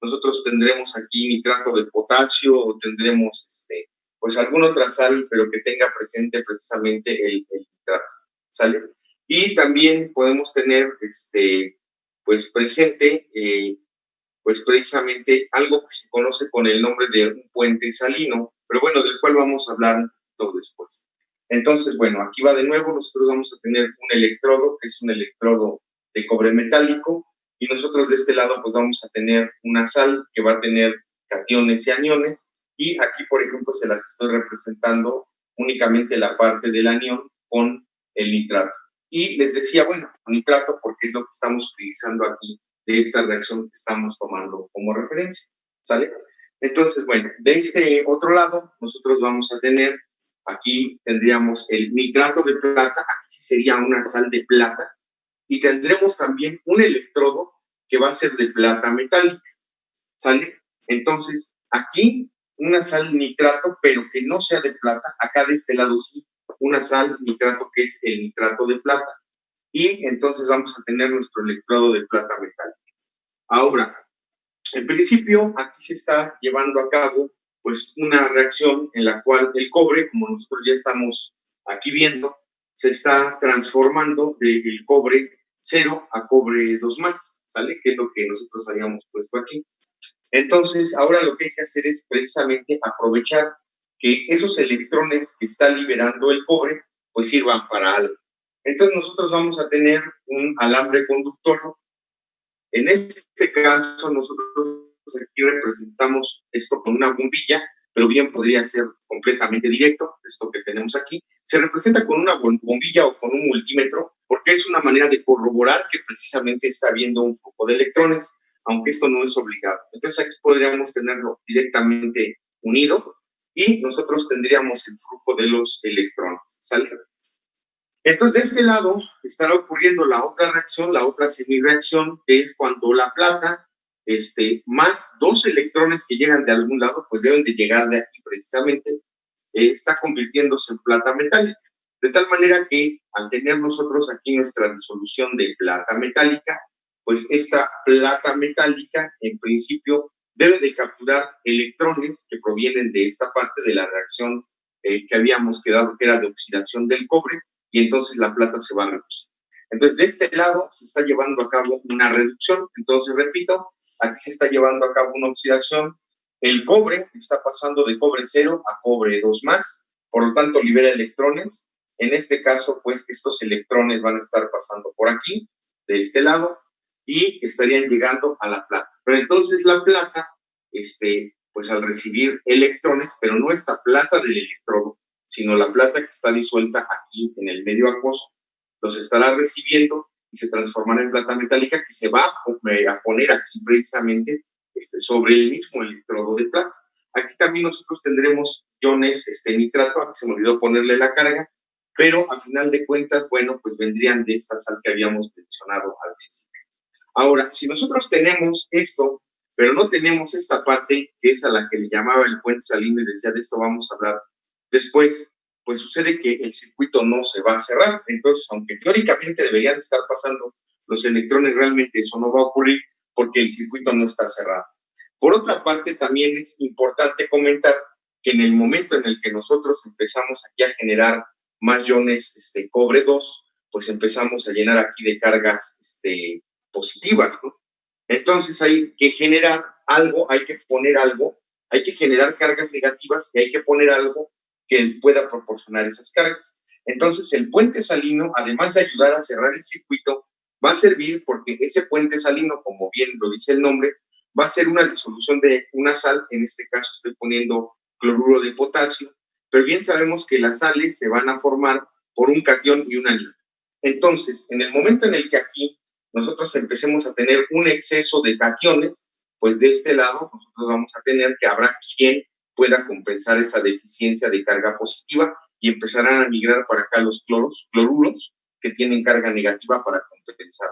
nosotros tendremos aquí nitrato de potasio o tendremos pues alguna otra sal, pero que tenga presente precisamente el nitrato, ¿sale? Y también podemos tener pues presente pues precisamente algo que se conoce con el nombre de un puente salino, pero bueno, del cual vamos a hablar todo después. Entonces, bueno, aquí va de nuevo, nosotros vamos a tener un electrodo, que es un electrodo de cobre metálico, y nosotros de este lado pues vamos a tener una sal que va a tener cationes y aniones, y aquí, por ejemplo, se las estoy representando únicamente la parte del anión con el nitrato. Y les decía, bueno, nitrato porque es lo que estamos utilizando aquí de esta reacción que estamos tomando como referencia, ¿sale? Entonces, bueno, de este otro lado, nosotros vamos a tener, aquí tendríamos el nitrato de plata, aquí sí sería una sal de plata, y tendremos también un electrodo que va a ser de plata metálica, ¿sale? Entonces, aquí una sal nitrato, pero que no sea de plata, acá de este lado sí, una sal nitrato que es el nitrato de plata, y entonces vamos a tener nuestro electrodo de plata metálica. Ahora, en principio, aquí se está llevando a cabo pues una reacción en la cual el cobre, como nosotros ya estamos aquí viendo, se está transformando del cobre 0 a cobre 2 más, ¿sale? Que es lo que nosotros habíamos puesto aquí. Entonces, ahora lo que hay que hacer es precisamente aprovechar que esos electrones que está liberando el cobre, pues sirvan para algo. Entonces, nosotros vamos a tener un alambre conductor. En este caso, nosotros aquí representamos esto con una bombilla, pero bien podría ser completamente directo, esto que tenemos aquí. Se representa con una bombilla o con un multímetro, porque es una manera de corroborar que precisamente está habiendo un flujo de electrones, aunque esto no es obligado. Entonces aquí podríamos tenerlo directamente unido y nosotros tendríamos el flujo de los electrones, ¿sale? Entonces, de este lado estará ocurriendo la otra reacción, la otra semireacción, que es cuando la plata, más dos electrones que llegan de algún lado, pues deben de llegar de aquí precisamente, está convirtiéndose en plata metálica. De tal manera que al tener nosotros aquí nuestra disolución de plata metálica, pues esta plata metálica, en principio, debe de capturar electrones que provienen de esta parte de la reacción que habíamos quedado que era de oxidación del cobre, y entonces la plata se va a reducir. Entonces, de este lado se está llevando a cabo una reducción. Entonces, repito, aquí se está llevando a cabo una oxidación. El cobre está pasando de cobre 0 a cobre 2 más, por lo tanto libera electrones. En este caso, pues, estos electrones van a estar pasando por aquí, de este lado, y estarían llegando a la plata. Pero entonces la plata, pues al recibir electrones, pero no esta plata del electrodo, sino la plata que está disuelta aquí en el medio acuoso, los estará recibiendo y se transformará en plata metálica que se va a poner aquí precisamente sobre el mismo electrodo de plata. Aquí también nosotros tendremos iones nitrato, aquí se me olvidó ponerle la carga, pero a final de cuentas, bueno, pues vendrían de esta sal que habíamos mencionado al principio. Ahora, si nosotros tenemos esto, pero no tenemos esta parte, que es a la que le llamaba el puente salino y decía, de esto vamos a hablar después, pues sucede que el circuito no se va a cerrar. Entonces, aunque teóricamente deberían estar pasando los electrones, realmente eso no va a ocurrir porque el circuito no está cerrado. Por otra parte, también es importante comentar que en el momento en el que nosotros empezamos aquí a generar más iones cobre 2, pues empezamos a llenar aquí de cargas positivas, ¿no? Entonces hay que generar algo, hay que poner algo, hay que generar cargas negativas y hay que poner algo que pueda proporcionar esas cargas. Entonces el puente salino, además de ayudar a cerrar el circuito, va a servir porque ese puente salino, como bien lo dice el nombre, va a ser una disolución de una sal, en este caso estoy poniendo cloruro de potasio, pero bien sabemos que las sales se van a formar por un catión y un anión. Entonces, en el momento en el que aquí nosotros empecemos a tener un exceso de cationes, pues de este lado nosotros vamos a tener que habrá quien pueda compensar esa deficiencia de carga positiva y empezarán a migrar para acá los cloruros que tienen carga negativa para compensar.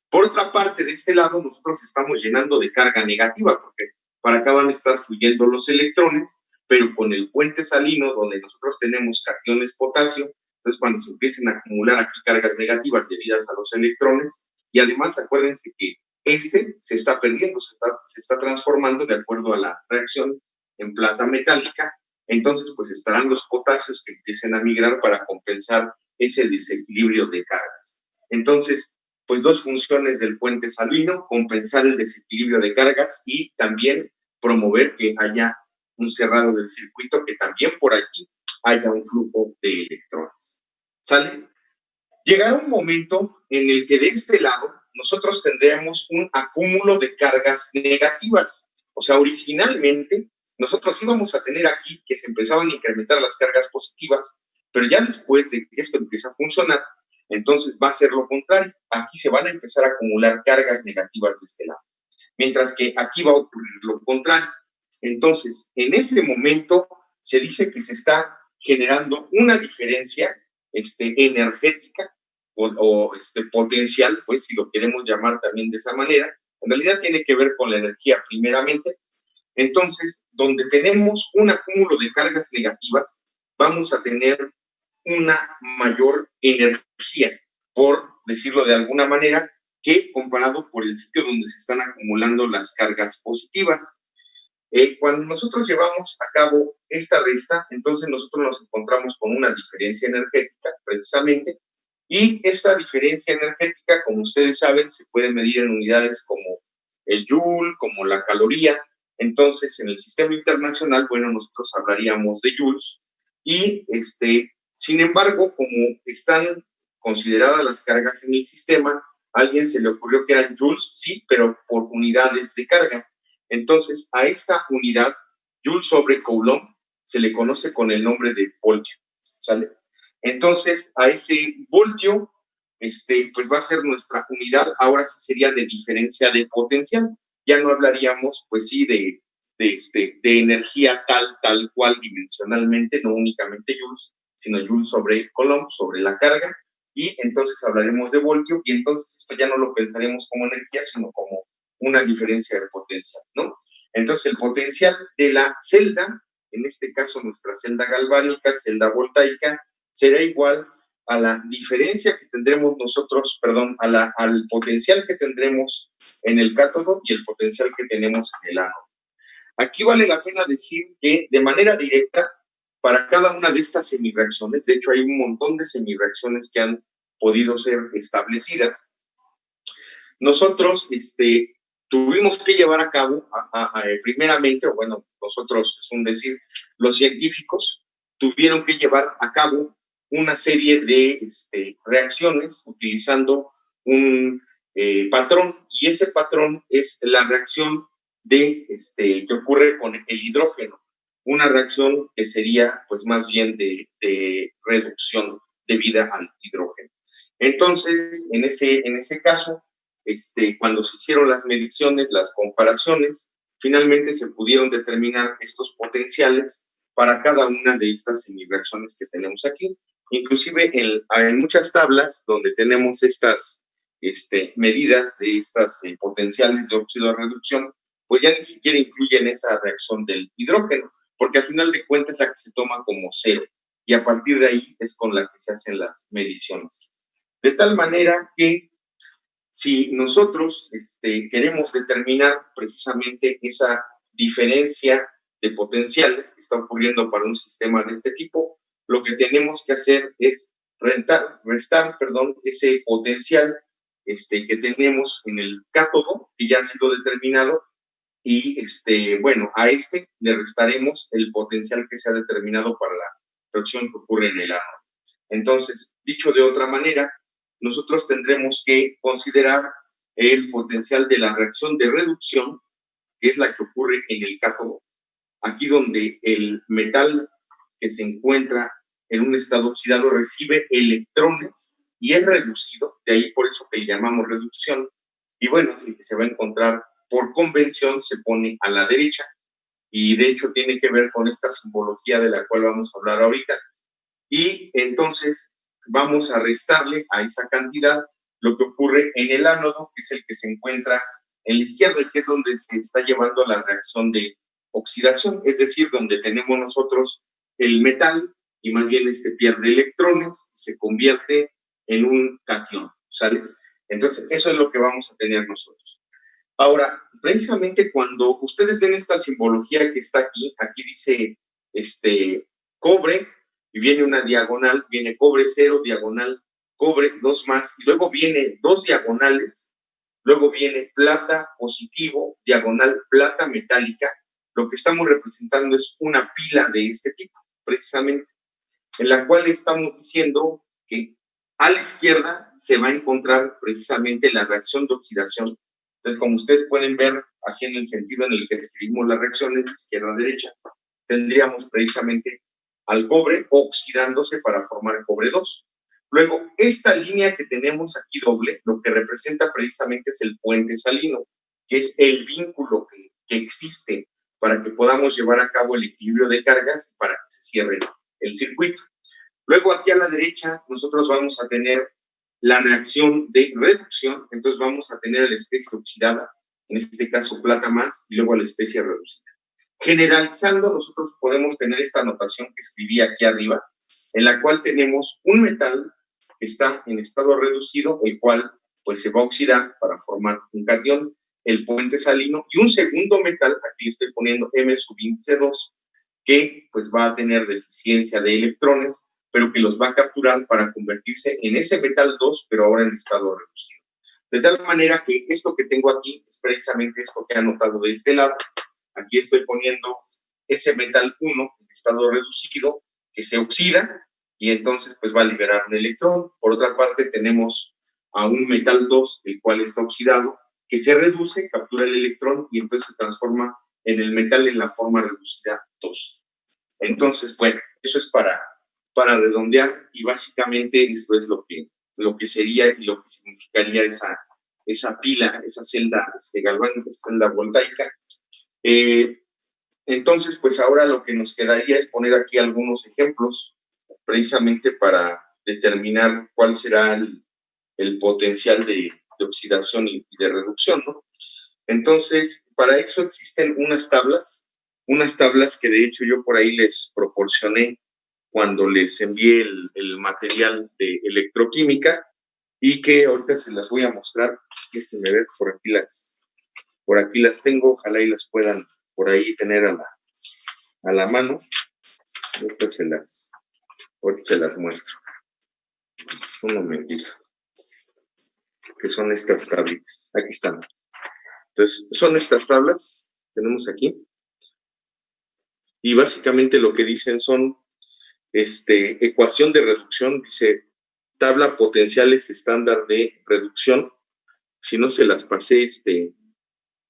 Por otra parte, de este lado nosotros estamos llenando de carga negativa porque para acá van a estar fluyendo los electrones, pero con el puente salino donde nosotros tenemos cationes potasio, entonces cuando se empiecen a acumular aquí cargas negativas debidas a los electrones, y además acuérdense que se está perdiendo, se está transformando de acuerdo a la reacción en plata metálica. Entonces, pues estarán los potasios que empiecen a migrar para compensar ese desequilibrio de cargas. Entonces, pues dos funciones del puente salino: compensar el desequilibrio de cargas y también promover que haya un cerrado del circuito, que también por aquí haya un flujo de electrones. ¿Sale? Llegará un momento en el que de este lado nosotros tendremos un acúmulo de cargas negativas. O sea, originalmente nosotros íbamos a tener aquí que se empezaban a incrementar las cargas positivas, pero ya después de que esto empiece a funcionar, entonces va a ser lo contrario. Aquí se van a empezar a acumular cargas negativas de este lado, mientras que aquí va a ocurrir lo contrario. Entonces, en ese momento se dice que se está generando una diferencia energética o potencial, pues si lo queremos llamar también de esa manera. En realidad tiene que ver con la energía primeramente. Entonces, donde tenemos un acúmulo de cargas negativas, vamos a tener una mayor energía, por decirlo de alguna manera, que comparado por el sitio donde se están acumulando las cargas positivas. Cuando nosotros llevamos a cabo esta resta, entonces nosotros nos encontramos con una diferencia energética, precisamente, y esta diferencia energética, como ustedes saben, se puede medir en unidades como el joule, como la caloría. Entonces, en el sistema internacional, bueno, nosotros hablaríamos de joules, y sin embargo, como están consideradas las cargas en el sistema, a alguien se le ocurrió que eran joules, sí, pero por unidades de carga. Entonces, a esta unidad, Joule sobre Coulomb, se le conoce con el nombre de voltio, ¿sale? Entonces, a ese voltio, pues va a ser nuestra unidad. Ahora sí sería de diferencia de potencial. Ya no hablaríamos, pues sí, de energía tal cual dimensionalmente, no únicamente joules, sino Joule sobre Coulomb, sobre la carga, y entonces hablaremos de voltio, y entonces esto ya no lo pensaremos como energía, sino como una diferencia de potencia, ¿no? Entonces, el potencial de la celda, en este caso nuestra celda galvánica, celda voltaica, será igual a la diferencia que tendremos nosotros, perdón, al potencial que tendremos en el cátodo y el potencial que tenemos en el ánodo. Aquí vale la pena decir que de manera directa, para cada una de estas semireacciones, de hecho hay un montón de semireacciones que han podido ser establecidas, nosotros tuvimos que llevar a cabo, primeramente, o bueno, nosotros es un decir, los científicos tuvieron que llevar a cabo una serie de reacciones utilizando un patrón, y ese patrón es la reacción que ocurre con el hidrógeno, una reacción que sería pues más bien de reducción debida al hidrógeno. Entonces, en ese caso, cuando se hicieron las mediciones, las comparaciones, finalmente se pudieron determinar estos potenciales para cada una de estas semireacciones que tenemos aquí. Inclusive en muchas tablas donde tenemos estas medidas de estas potenciales de óxido de reducción, pues ya ni siquiera incluyen esa reacción del hidrógeno, porque al final de cuentas es la que se toma como cero, y a partir de ahí es con la que se hacen las mediciones. De tal manera que si nosotros queremos determinar precisamente esa diferencia de potenciales que está ocurriendo para un sistema de este tipo, lo que tenemos que hacer es restar, ese potencial que tenemos en el cátodo, que ya ha sido determinado, y bueno, a le restaremos el potencial que se ha determinado para la reacción que ocurre en el ánodo. Entonces, dicho de otra manera, nosotros tendremos que considerar el potencial de la reacción de reducción, que es la que ocurre en el cátodo, aquí donde el metal que se encuentra en un estado oxidado recibe electrones y es reducido, de ahí por eso que le llamamos reducción, y bueno, es el que se va a encontrar por convención, se pone a la derecha, y de hecho tiene que ver con esta simbología de la cual vamos a hablar ahorita. Y entonces vamos a restarle a esa cantidad lo que ocurre en el ánodo, que es el que se encuentra en la izquierda, y que es donde se está llevando la reacción de oxidación, es decir, donde tenemos nosotros el metal, y más bien pierde electrones, se convierte en un catión, ¿sale? Entonces, eso es lo que vamos a tener nosotros. Ahora, precisamente cuando ustedes ven esta simbología que está aquí, aquí dice cobre, y viene una diagonal, viene cobre 0, diagonal, cobre 2 más, y luego viene 2 diagonales, luego viene plata positivo, diagonal, plata metálica. Lo que estamos representando es una pila de este tipo, precisamente, en la cual estamos diciendo que a la izquierda se va a encontrar precisamente la reacción de oxidación. Entonces, como ustedes pueden ver, así en el sentido en el que escribimos las reacciones, izquierda a derecha, tendríamos precisamente al cobre oxidándose para formar cobre 2. Luego, esta línea que tenemos aquí doble, lo que representa precisamente es el puente salino, que es el vínculo que existe para que podamos llevar a cabo el equilibrio de cargas para que se cierre el circuito. Luego, aquí a la derecha, nosotros vamos a tener la reacción de reducción, entonces vamos a tener a la especie oxidada, en este caso plata más, y luego a la especie reducida. Generalizando, nosotros podemos tener esta notación que escribí aquí arriba, en la cual tenemos un metal que está en estado reducido, el cual pues se va a oxidar para formar un catión, el puente salino, y un segundo metal, aquí le estoy poniendo M subíndice 2, que pues va a tener deficiencia de electrones, pero que los va a capturar para convertirse en ese metal 2, pero ahora en estado reducido. De tal manera que esto que tengo aquí es precisamente esto que he anotado de este lado. Aquí estoy poniendo ese metal 1 en estado reducido que se oxida y entonces pues va a liberar un electrón. Por otra parte tenemos a un metal 2, el cual está oxidado, que se reduce, captura el electrón y entonces se transforma en el metal en la forma reducida 2. Entonces, bueno, eso es para redondear y básicamente esto es lo que sería y lo que significaría esa pila, esa celda galvánica, esa celda voltaica. Entonces, pues ahora lo que nos quedaría es poner aquí algunos ejemplos precisamente para determinar cuál será el potencial de oxidación y de reducción, ¿no? Entonces, para eso existen unas tablas que de hecho yo por ahí les proporcioné cuando les envié el material de electroquímica y que ahorita se las voy a mostrar. Déjenme ver, por aquí las tengo, ojalá y las puedan por ahí tener a la mano. Ahorita se las muestro. Un momentito. Que son estas tablitas. Aquí están. Entonces, son estas tablas que tenemos aquí. Y básicamente lo que dicen son ecuación de reducción, dice tabla potenciales estándar de reducción. Si no se las pasé,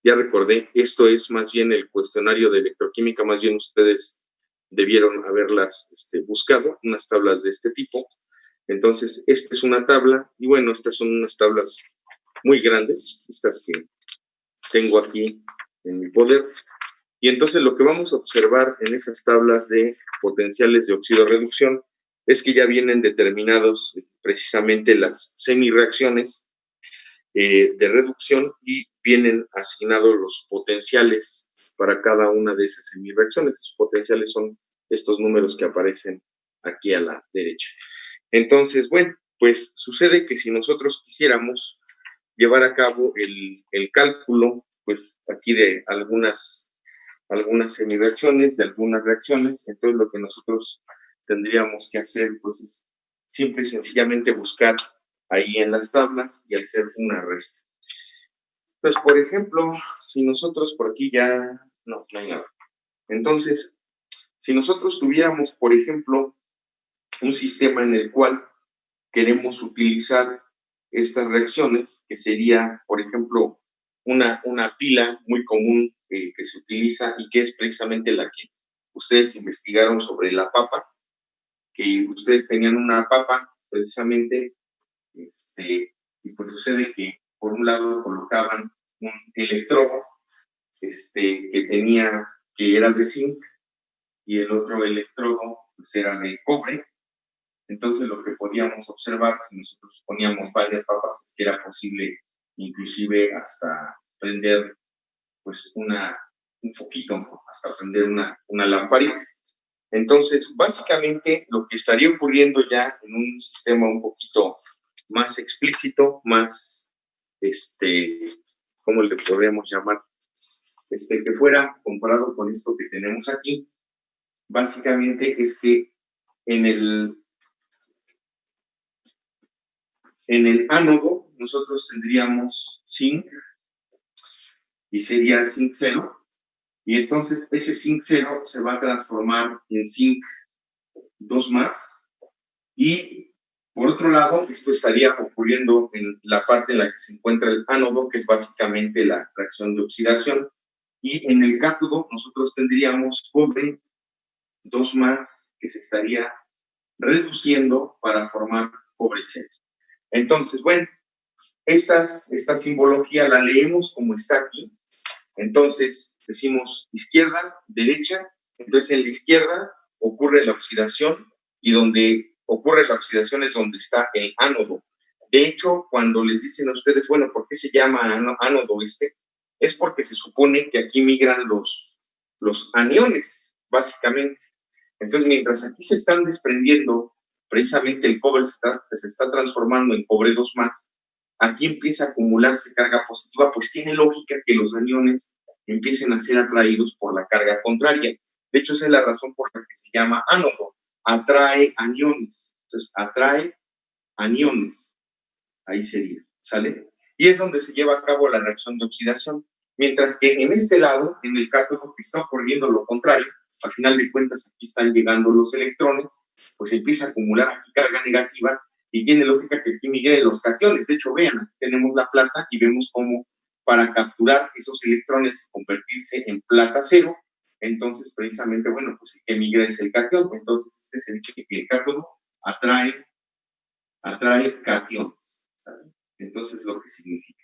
ya recordé, esto es más bien el cuestionario de electroquímica, más bien ustedes debieron haberlas buscado, unas tablas de este tipo. Entonces, esta es una tabla, y bueno, estas son unas tablas muy grandes, estas que tengo aquí en mi poder. Y entonces lo que vamos a observar en esas tablas de potenciales de oxidorreducción es que ya vienen determinados precisamente las semireacciones de reducción y vienen asignados los potenciales para cada una de esas semireacciones. Los potenciales son estos números que aparecen aquí a la derecha. Entonces, bueno, pues sucede que si nosotros quisiéramos llevar a cabo el cálculo, pues aquí de algunas semireacciones, de algunas reacciones, entonces lo que nosotros tendríamos que hacer, pues es simple y sencillamente buscar ahí en las tablas y hacer una resta. Entonces, por ejemplo, si nosotros por aquí ya, no hay nada. Entonces, si nosotros tuviéramos, por ejemplo, un sistema en el cual queremos utilizar estas reacciones, que sería, por ejemplo, una pila muy común que se utiliza y que es precisamente la que ustedes investigaron sobre la papa, que ustedes tenían una papa precisamente, y pues sucede que por un lado colocaban un electrodo que era de zinc y el otro electrodo pues era de cobre. Entonces lo que podíamos observar si nosotros poníamos varias papas es que era posible inclusive hasta prender pues un foquito, ¿no? Hasta prender una lamparita. Entonces, básicamente lo que estaría ocurriendo ya en un sistema un poquito más explícito, más, ¿cómo le podemos llamar? Que fuera comparado con esto que tenemos aquí, básicamente es que en el ánodo nosotros tendríamos zinc y sería zinc 0, y entonces ese zinc 0 se va a transformar en zinc 2 más, y por otro lado, esto estaría ocurriendo en la parte en la que se encuentra el ánodo, que es básicamente la reacción de oxidación, y en el cátodo nosotros tendríamos cobre 2 más que se estaría reduciendo para formar cobre 0. Entonces, bueno, esta simbología la leemos como está aquí. Entonces, decimos izquierda, derecha. Entonces, en la izquierda ocurre la oxidación, y donde ocurre la oxidación es donde está el ánodo. De hecho, cuando les dicen a ustedes, bueno, ¿por qué se llama ánodo este? Es porque se supone que aquí migran los aniones, básicamente. Entonces, mientras aquí se están desprendiendo, precisamente el cobre se está transformando en cobre 2 más, aquí empieza a acumularse carga positiva, pues tiene lógica que los aniones empiecen a ser atraídos por la carga contraria. De hecho, esa es la razón por la que se llama ánodo. Atrae aniones. Entonces, atrae aniones. Ahí sería, ¿sale? Y es donde se lleva a cabo la reacción de oxidación. Mientras que en este lado, en el cátodo, que está ocurriendo lo contrario, al final de cuentas aquí están llegando los electrones, pues empieza a acumular aquí carga negativa, y tiene lógica que aquí migren los cationes. De hecho, vean, aquí tenemos la plata y vemos cómo para capturar esos electrones y convertirse en plata 0, entonces precisamente, bueno, pues el que migra es el catión. Entonces se dice que el cátodo atrae cationes, ¿saben? Entonces, lo que significa.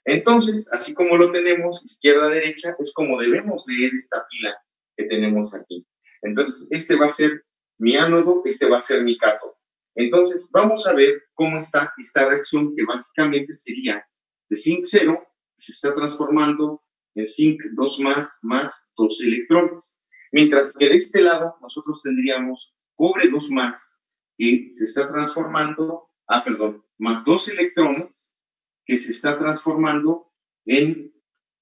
Entonces, así como lo tenemos, izquierda-derecha, es como debemos leer esta pila que tenemos aquí. Entonces, este va a ser mi ánodo, este va a ser mi cátodo. Entonces, vamos a ver cómo está esta reacción, que básicamente sería de zinc 0, se está transformando en zinc 2 más 2 electrones. Mientras que de este lado, nosotros tendríamos cobre 2 más, que se está transformando, más 2 electrones, que se está transformando en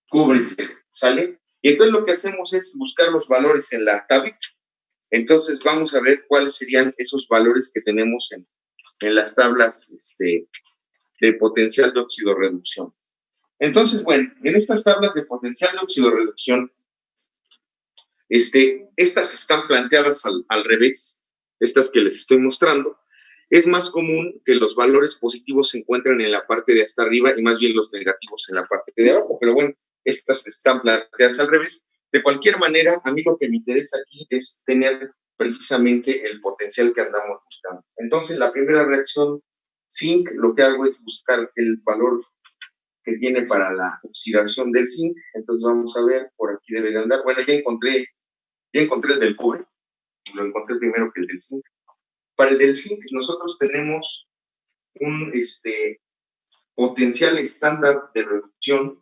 cobre 0, ¿sale? Y entonces lo que hacemos es buscar los valores en la tabla. Entonces vamos a ver cuáles serían esos valores que tenemos en las tablas de potencial de oxidorreducción. Entonces, bueno, en estas tablas de potencial de oxidorreducción, estas están planteadas al revés, estas que les estoy mostrando. Es más común que los valores positivos se encuentren en la parte de hasta arriba y más bien los negativos en la parte de abajo, pero bueno, estas están planteadas al revés. De cualquier manera, a mí lo que me interesa aquí es tener precisamente el potencial que andamos buscando. Entonces, la primera reacción zinc, lo que hago es buscar el valor que tiene para la oxidación del zinc. Entonces, vamos a ver, por aquí debe de andar. Bueno, ya encontré el del cobre, lo encontré primero que el del zinc. Para el del zinc, nosotros tenemos un potencial estándar de reducción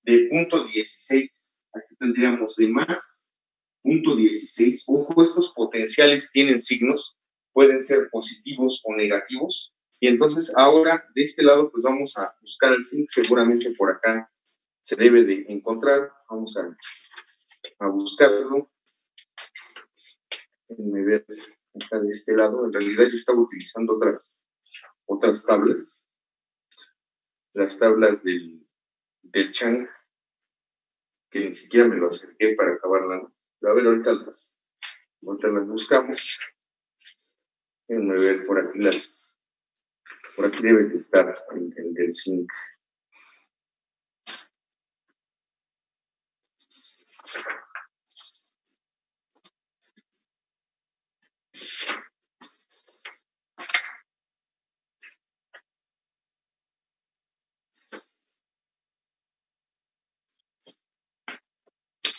de 0.16. Aquí tendríamos de más 0.16. Ojo, estos potenciales tienen signos, pueden ser positivos o negativos. Y entonces ahora de este lado pues vamos a buscar el zinc, seguramente por acá se debe de encontrar. Vamos a buscarlo. Déjenme ver acá de este lado. En realidad yo estaba utilizando otras tablas, las tablas del Chang, que ni siquiera me lo acerqué para acabarla, ¿no? Pero a ver, ahorita las buscamos. Déjenme ver por aquí por aquí debe de estar el del zinc.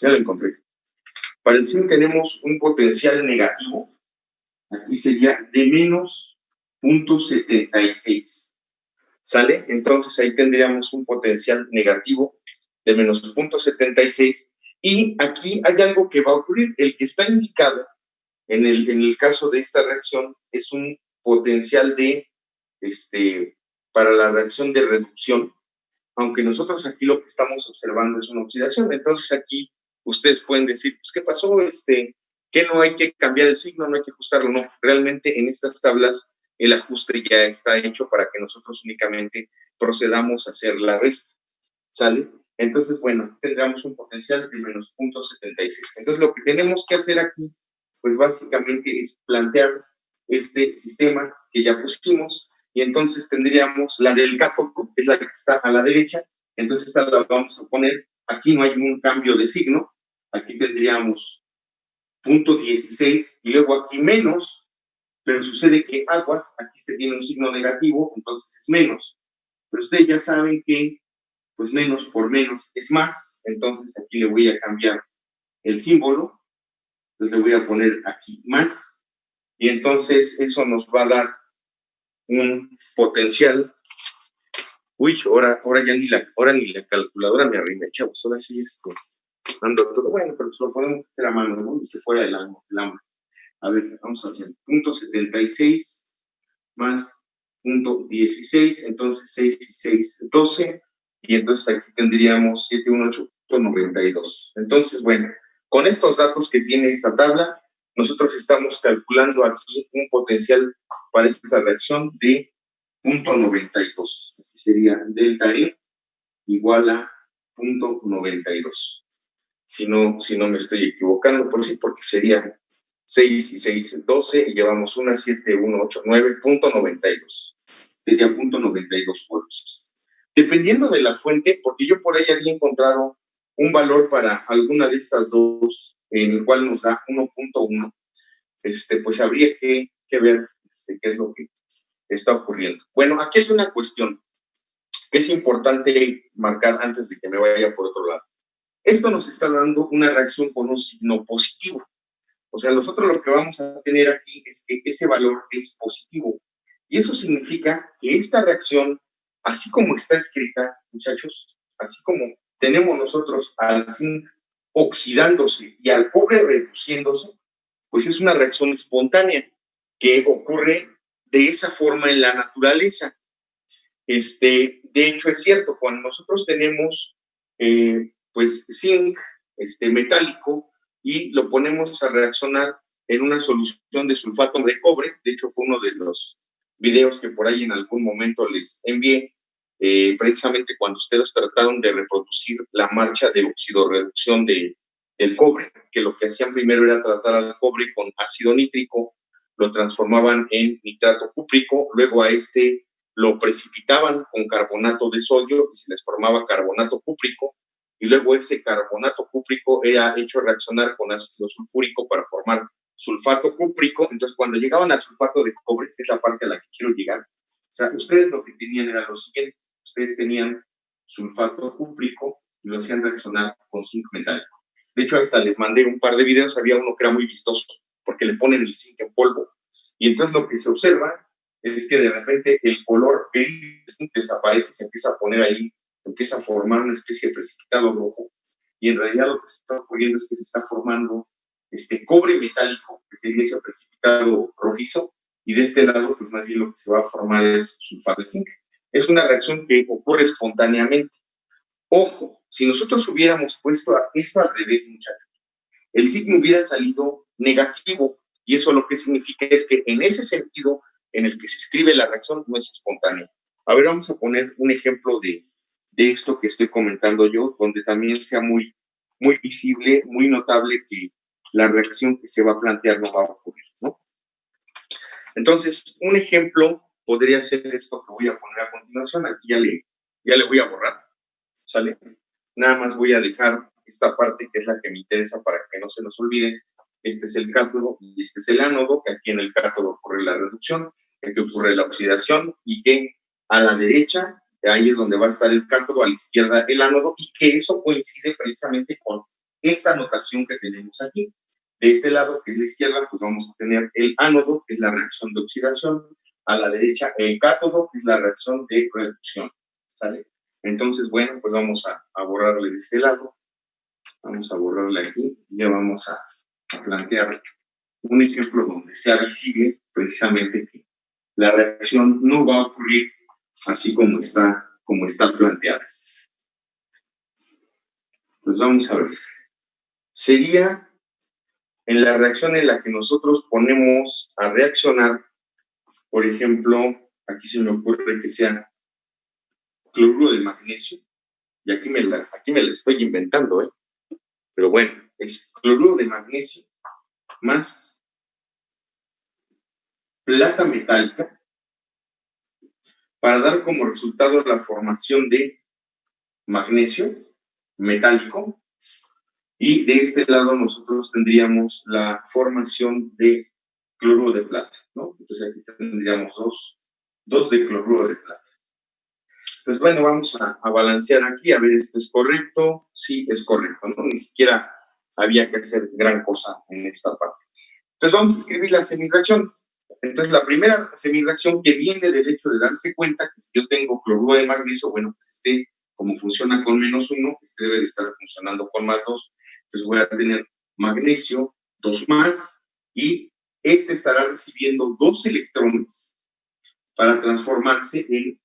Ya lo encontré. Para el zinc tenemos un potencial negativo. Aquí sería de menos 0.76. ¿Sale? Entonces ahí tendríamos un potencial negativo de menos 0.76. Y aquí hay algo que va a ocurrir. El que está indicado en el caso de esta reacción es un potencial para la reacción de reducción. aunque nosotros aquí lo que estamos observando es una oxidación. Entonces aquí ustedes pueden decir, pues, ¿qué pasó? Que no hay que cambiar el signo, no hay que ajustarlo. No, realmente en estas tablas el ajuste ya está hecho para que nosotros únicamente procedamos a hacer la resta, ¿sale? Entonces, bueno, tendríamos un potencial de menos 0.76. Entonces, lo que tenemos que hacer aquí, pues básicamente es plantear este sistema que ya pusimos, y entonces tendríamos la del cátodo, que es la que está a la derecha. Entonces, esta la vamos a poner, aquí no hay un cambio de signo, aquí tendríamos 0.16 y luego aquí menos, pero sucede que aguas, aquí se tiene un signo negativo, entonces es menos. Pero ustedes ya saben que pues menos por menos es más, entonces aquí le voy a cambiar el símbolo, entonces le voy a poner aquí más, y entonces eso nos va a dar un potencial. Uy, ahora ya ni la calculadora me arriba, chavos, ahora sí ando todo bueno, pero lo podemos hacer a mano, ¿no? Y se fue el hambre. A ver, vamos a hacer 0.76 más 0.16, entonces 6 y 6, 12, y entonces aquí tendríamos 718.92. Entonces, bueno, con estos datos que tiene esta tabla, nosotros estamos calculando aquí un potencial para esta reacción de 0.92. Aquí sería delta E igual a 0.92. Si no me estoy equivocando, por sí, porque sería 6 y 6, 12, y llevamos una 7189.92. Sería 0.92 volts. Dependiendo de la fuente, porque yo por ahí había encontrado un valor para alguna de estas dos, en el cual nos da 1.1, pues habría que ver qué es lo que está ocurriendo. Bueno, aquí hay una cuestión que es importante marcar antes de que me vaya por otro lado. Esto nos está dando una reacción con un signo positivo. O sea, nosotros lo que vamos a tener aquí es que ese valor es positivo. Y eso significa que esta reacción, así como está escrita, muchachos, así como tenemos nosotros al zinc oxidándose y al cobre reduciéndose, pues es una reacción espontánea que ocurre de esa forma en la naturaleza. De hecho, es cierto, cuando nosotros tenemos pues zinc metálico y lo ponemos a reaccionar en una solución de sulfato de cobre, de hecho fue uno de los videos que por ahí en algún momento les envié, precisamente cuando ustedes trataron de reproducir la marcha de oxidorreducción del cobre, que lo que hacían primero era tratar al cobre con ácido nítrico, lo transformaban en nitrato cúprico, luego a lo precipitaban con carbonato de sodio y se les formaba carbonato cúprico, y luego ese carbonato cúprico era hecho reaccionar con ácido sulfúrico para formar sulfato cúprico. Entonces, cuando llegaban al sulfato de cobre, que es la parte a la que quiero llegar, o sea, ustedes lo que tenían era lo siguiente: ustedes tenían sulfato cúprico y lo hacían reaccionar con zinc metálico. De hecho, hasta les mandé un par de videos, había uno que era muy vistoso, porque le ponen el zinc en polvo, y entonces lo que se observa es que de repente el color desaparece, se empieza a poner ahí, se empieza a formar una especie de precipitado rojo, y en realidad lo que se está ocurriendo es que se está formando cobre metálico, que sería ese precipitado rojizo, y de este lado, pues más bien lo que se va a formar es sulfato de zinc. Es una reacción que ocurre espontáneamente. Ojo, si nosotros hubiéramos puesto esto al revés, muchachos, el signo hubiera salido negativo, y eso lo que significa es que en ese sentido en el que se escribe la reacción no es espontánea. A ver, vamos a poner un ejemplo de esto que estoy comentando yo, donde también sea muy visible, muy notable que la reacción que se va a plantear no va a ocurrir, ¿no? Entonces, un ejemplo podría ser esto que voy a poner a continuación. Aquí ya le voy a borrar, ¿sale? Nada más voy a dejar esta parte que es la que me interesa para que no se nos olvide. Este es el cátodo y este es el ánodo, que aquí en el cátodo ocurre la reducción, que aquí ocurre la oxidación, y que a la derecha, ahí es donde va a estar el cátodo, a la izquierda el ánodo, y que eso coincide precisamente con esta notación que tenemos aquí. De este lado, que es la izquierda, pues vamos a tener el ánodo, que es la reacción de oxidación, a la derecha el cátodo, que es la reacción de reducción, ¿sale? Entonces, bueno, pues vamos a borrarle de este lado, vamos a borrarle aquí, y ya vamos a plantear un ejemplo donde sea visible precisamente que la reacción no va a ocurrir así como está planteada. Pues vamos a ver. Sería en la reacción en la que nosotros ponemos a reaccionar, por ejemplo, aquí se me ocurre que sea cloruro de magnesio, y aquí me la estoy inventando, pero bueno, es cloruro de magnesio más plata metálica para dar como resultado la formación de magnesio metálico, y de este lado nosotros tendríamos la formación de cloruro de plata, ¿no? Entonces aquí tendríamos dos de cloruro de plata. Pues bueno, vamos a balancear aquí, a ver, ¿esto es correcto? Sí, es correcto, ¿no? Ni siquiera había que hacer gran cosa en esta parte. Entonces vamos a escribir las semireacciones. Entonces la primera semireacción que viene del hecho de darse cuenta que si yo tengo cloruro de magnesio, bueno, pues como funciona con -1, debe de estar funcionando con +2. Entonces voy a tener magnesio 2 más, y estará recibiendo 2 electrones para transformarse en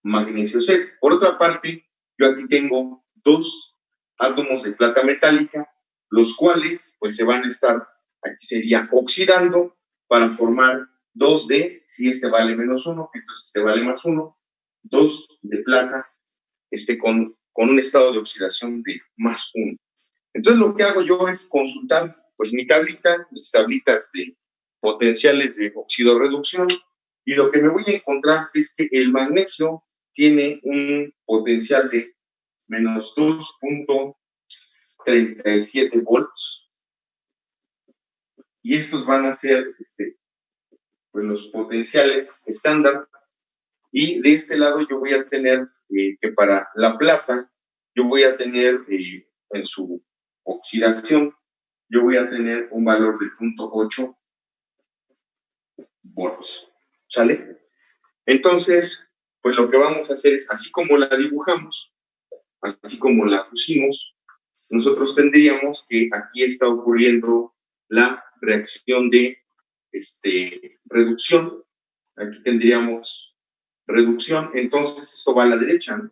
magnesio 0. Por otra parte, yo aquí tengo 2 átomos de plata metálica, los cuales pues se van a estar, aquí sería oxidando para formar 2 de, si este vale -1, entonces este vale +1, 2 de plata, con un estado de oxidación de +1. Entonces lo que hago yo es consultar pues mis tablitas de potenciales de oxidorreducción, y lo que me voy a encontrar es que el magnesio tiene un potencial de menos 2.37 volts, y estos van a ser pues los potenciales estándar. Y de este lado yo voy a tener que para la plata yo voy a tener en su oxidación, yo voy a tener un valor de 0.8 volts, ¿sale? Entonces, pues lo que vamos a hacer es, así como la dibujamos, así como la pusimos, nosotros tendríamos que aquí está ocurriendo la reacción de reducción. Aquí tendríamos reducción, entonces esto va a la derecha, ¿no?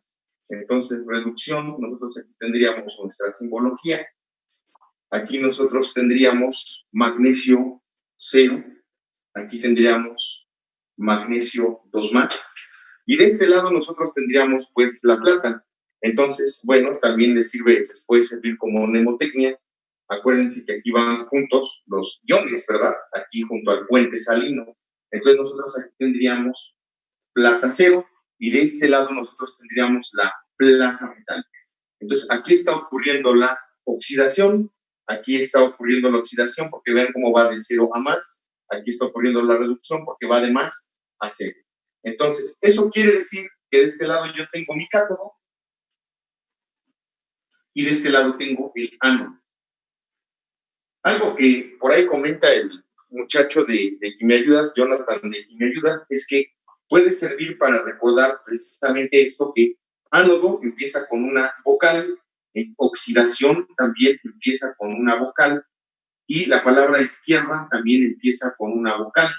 Entonces, reducción, nosotros aquí tendríamos nuestra simbología. Aquí nosotros tendríamos magnesio 0, aquí tendríamos magnesio 2 más, y de este lado nosotros tendríamos pues la plata. Entonces, bueno, también les puede servir como mnemotecnia. Acuérdense que aquí van juntos los iones, ¿verdad? Aquí junto al puente salino. Entonces nosotros aquí tendríamos plata 0, y de este lado nosotros tendríamos la plata metálica. Entonces aquí está ocurriendo la oxidación, aquí está ocurriendo la oxidación porque vean cómo va de 0 a más, aquí está ocurriendo la reducción porque va de más a 0. Entonces, eso quiere decir que de este lado yo tengo mi cátodo y de este lado tengo el ánodo. Algo que por ahí comenta el muchacho de Quimiayudas, Jonathan de Quimiayudas, es que puede servir para recordar precisamente esto, que ánodo empieza con una vocal, oxidación también empieza con una vocal, y la palabra izquierda también empieza con una vocal,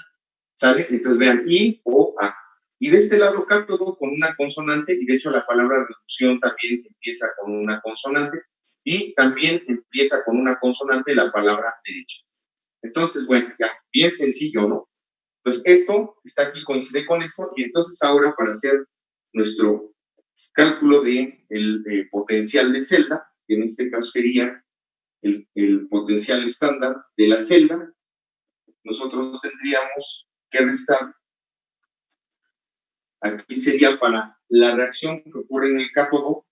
¿sale? Entonces vean, I o A. Y de este lado cátodo con una consonante, y de hecho la palabra reducción también empieza con una consonante, y también empieza con una consonante la palabra derecha. Entonces, bueno, ya, bien sencillo, ¿no? Entonces, esto está aquí, coincide con esto, y entonces ahora para hacer nuestro cálculo de el potencial de celda, que en este caso sería el potencial estándar de la celda, nosotros tendríamos que restar, aquí sería para la reacción que ocurre en el cátodo,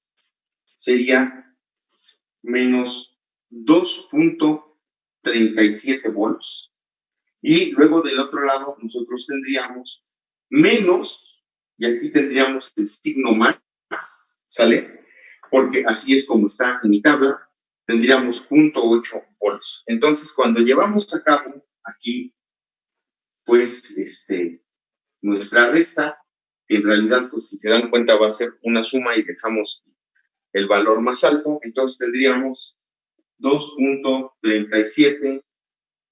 sería menos 2.37 volts, y luego del otro lado nosotros tendríamos menos, y aquí tendríamos el signo más, ¿sale? Porque así es como está en mi tabla, tendríamos 0.8 volts. Entonces, cuando llevamos a cabo aquí, pues, nuestra resta, que en realidad, pues, si se dan cuenta, va a ser una suma y dejamos el valor más alto, entonces tendríamos 2.37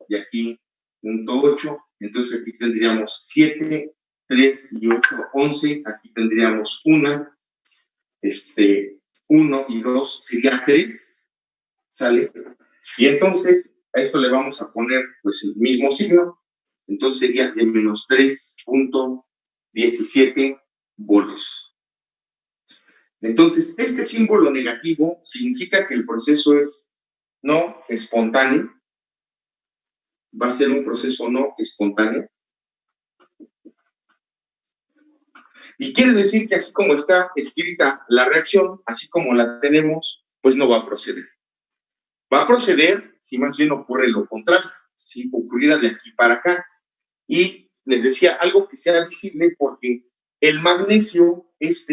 y aquí 0.8, entonces aquí tendríamos 7, 3 y 8, 11, aquí tendríamos 1 y 2 sería 3, ¿sale? Y entonces a esto le vamos a poner pues el mismo signo, entonces sería de menos 3.17 voltios. Entonces, este símbolo negativo significa que el proceso es no espontáneo, va a ser un proceso no espontáneo, y quiere decir que así como está escrita la reacción, así como la tenemos, pues no va a proceder. Va a proceder si más bien ocurre lo contrario, si ocurriera de aquí para acá. Y les decía algo que sea visible porque el magnesio es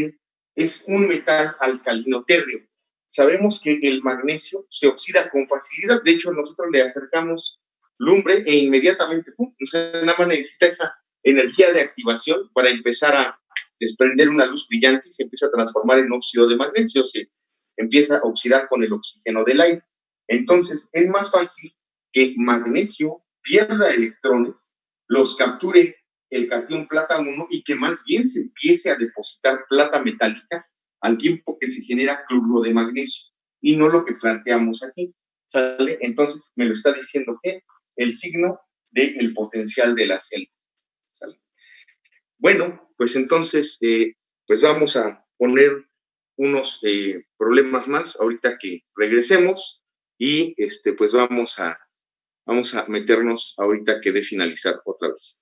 un metal alcalino térreo. Sabemos que el magnesio se oxida con facilidad, de hecho nosotros le acercamos lumbre e inmediatamente, ¡pum!, o sea, nada más necesita esa energía de activación para empezar a desprender una luz brillante y se empieza a transformar en óxido de magnesio, se empieza a oxidar con el oxígeno del aire. Entonces, es más fácil que magnesio pierda electrones, los capture el catión plata 1 y que más bien se empiece a depositar plata metálica al tiempo que se genera cloruro de magnesio y no lo que planteamos aquí, ¿sale? Entonces me lo está diciendo que el signo del potencial de la celda, ¿sale? Bueno, pues entonces pues vamos a poner unos problemas más ahorita que regresemos y pues vamos a meternos ahorita que de finalizar otra vez.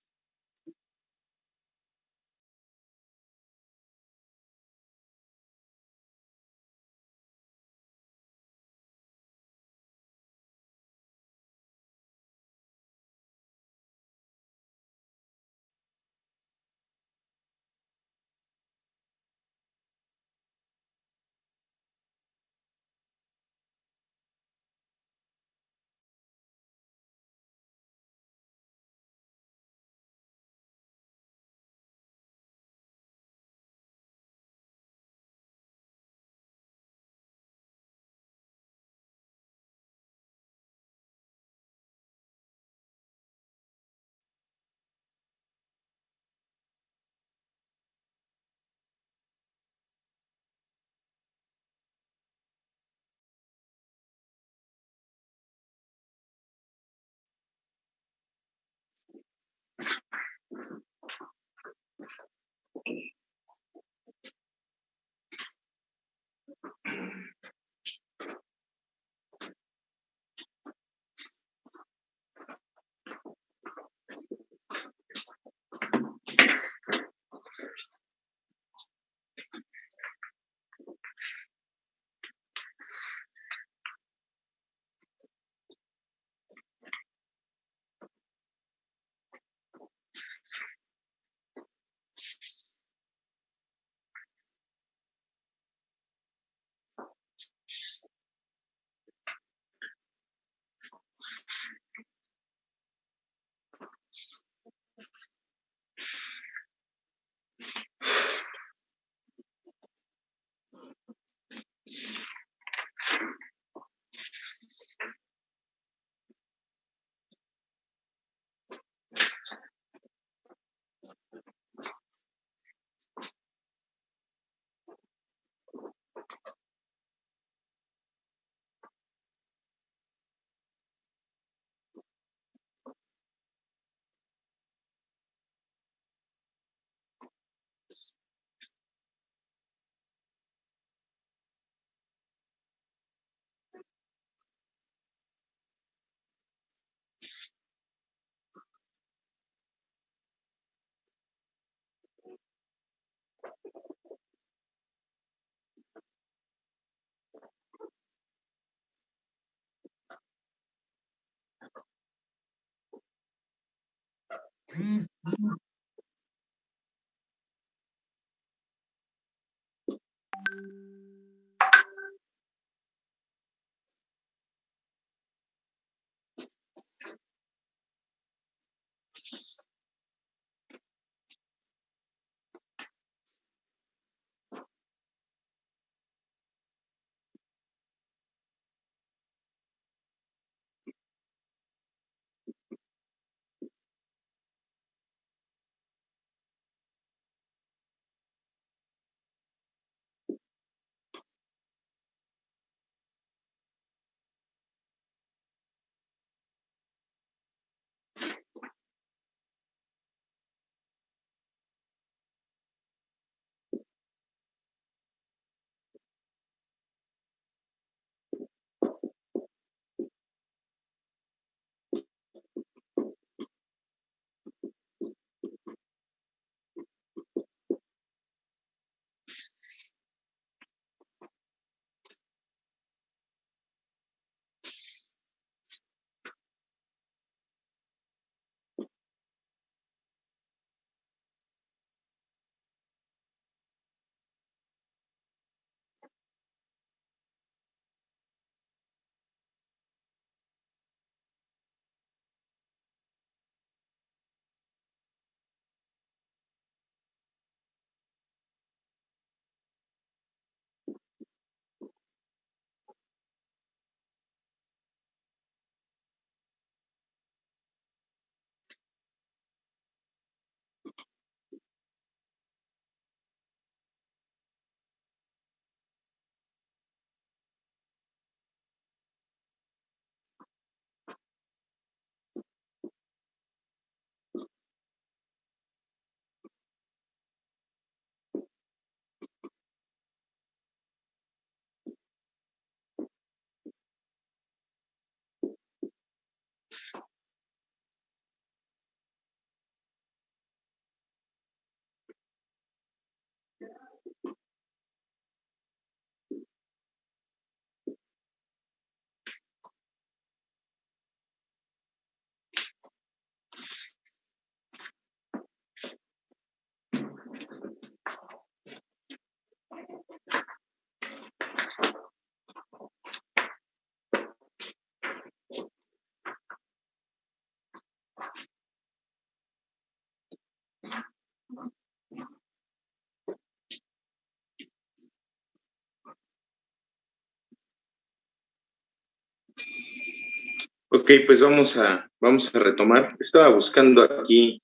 Ok, pues vamos a retomar. Estaba buscando aquí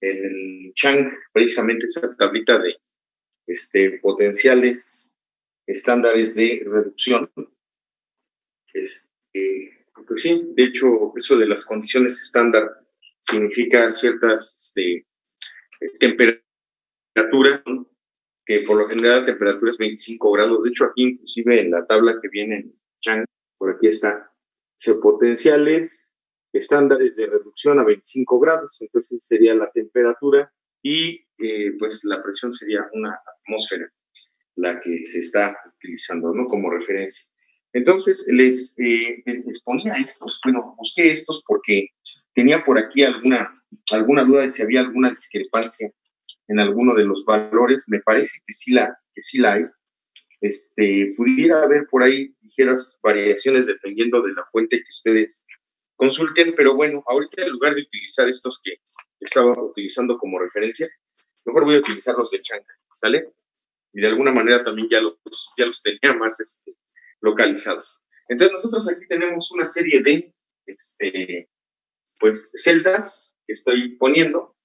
en el Chang precisamente esa tablita de potenciales estándares de reducción. Pues sí, de hecho, eso de las condiciones estándar significa ciertas temperaturas, ¿no? Que por lo general la temperatura es 25 grados. De hecho, aquí inclusive en la tabla que viene en Chang, por aquí está, potenciales estándares de reducción a 25 grados, entonces sería la temperatura y pues la presión sería una atmósfera, la que se está utilizando, ¿no? Como referencia. Entonces, les ponía estos, bueno, busqué estos porque tenía por aquí alguna duda de si había alguna discrepancia en alguno de los valores. Me parece que sí la hay. Pudiera haber por ahí ligeras variaciones dependiendo de la fuente que ustedes consulten, pero bueno, ahorita en lugar de utilizar estos que estaba utilizando como referencia, mejor voy a utilizar los de Chang, ¿sale? Y de alguna manera también ya los tenía más localizados. Entonces nosotros aquí tenemos una serie de pues celdas que estoy poniendo.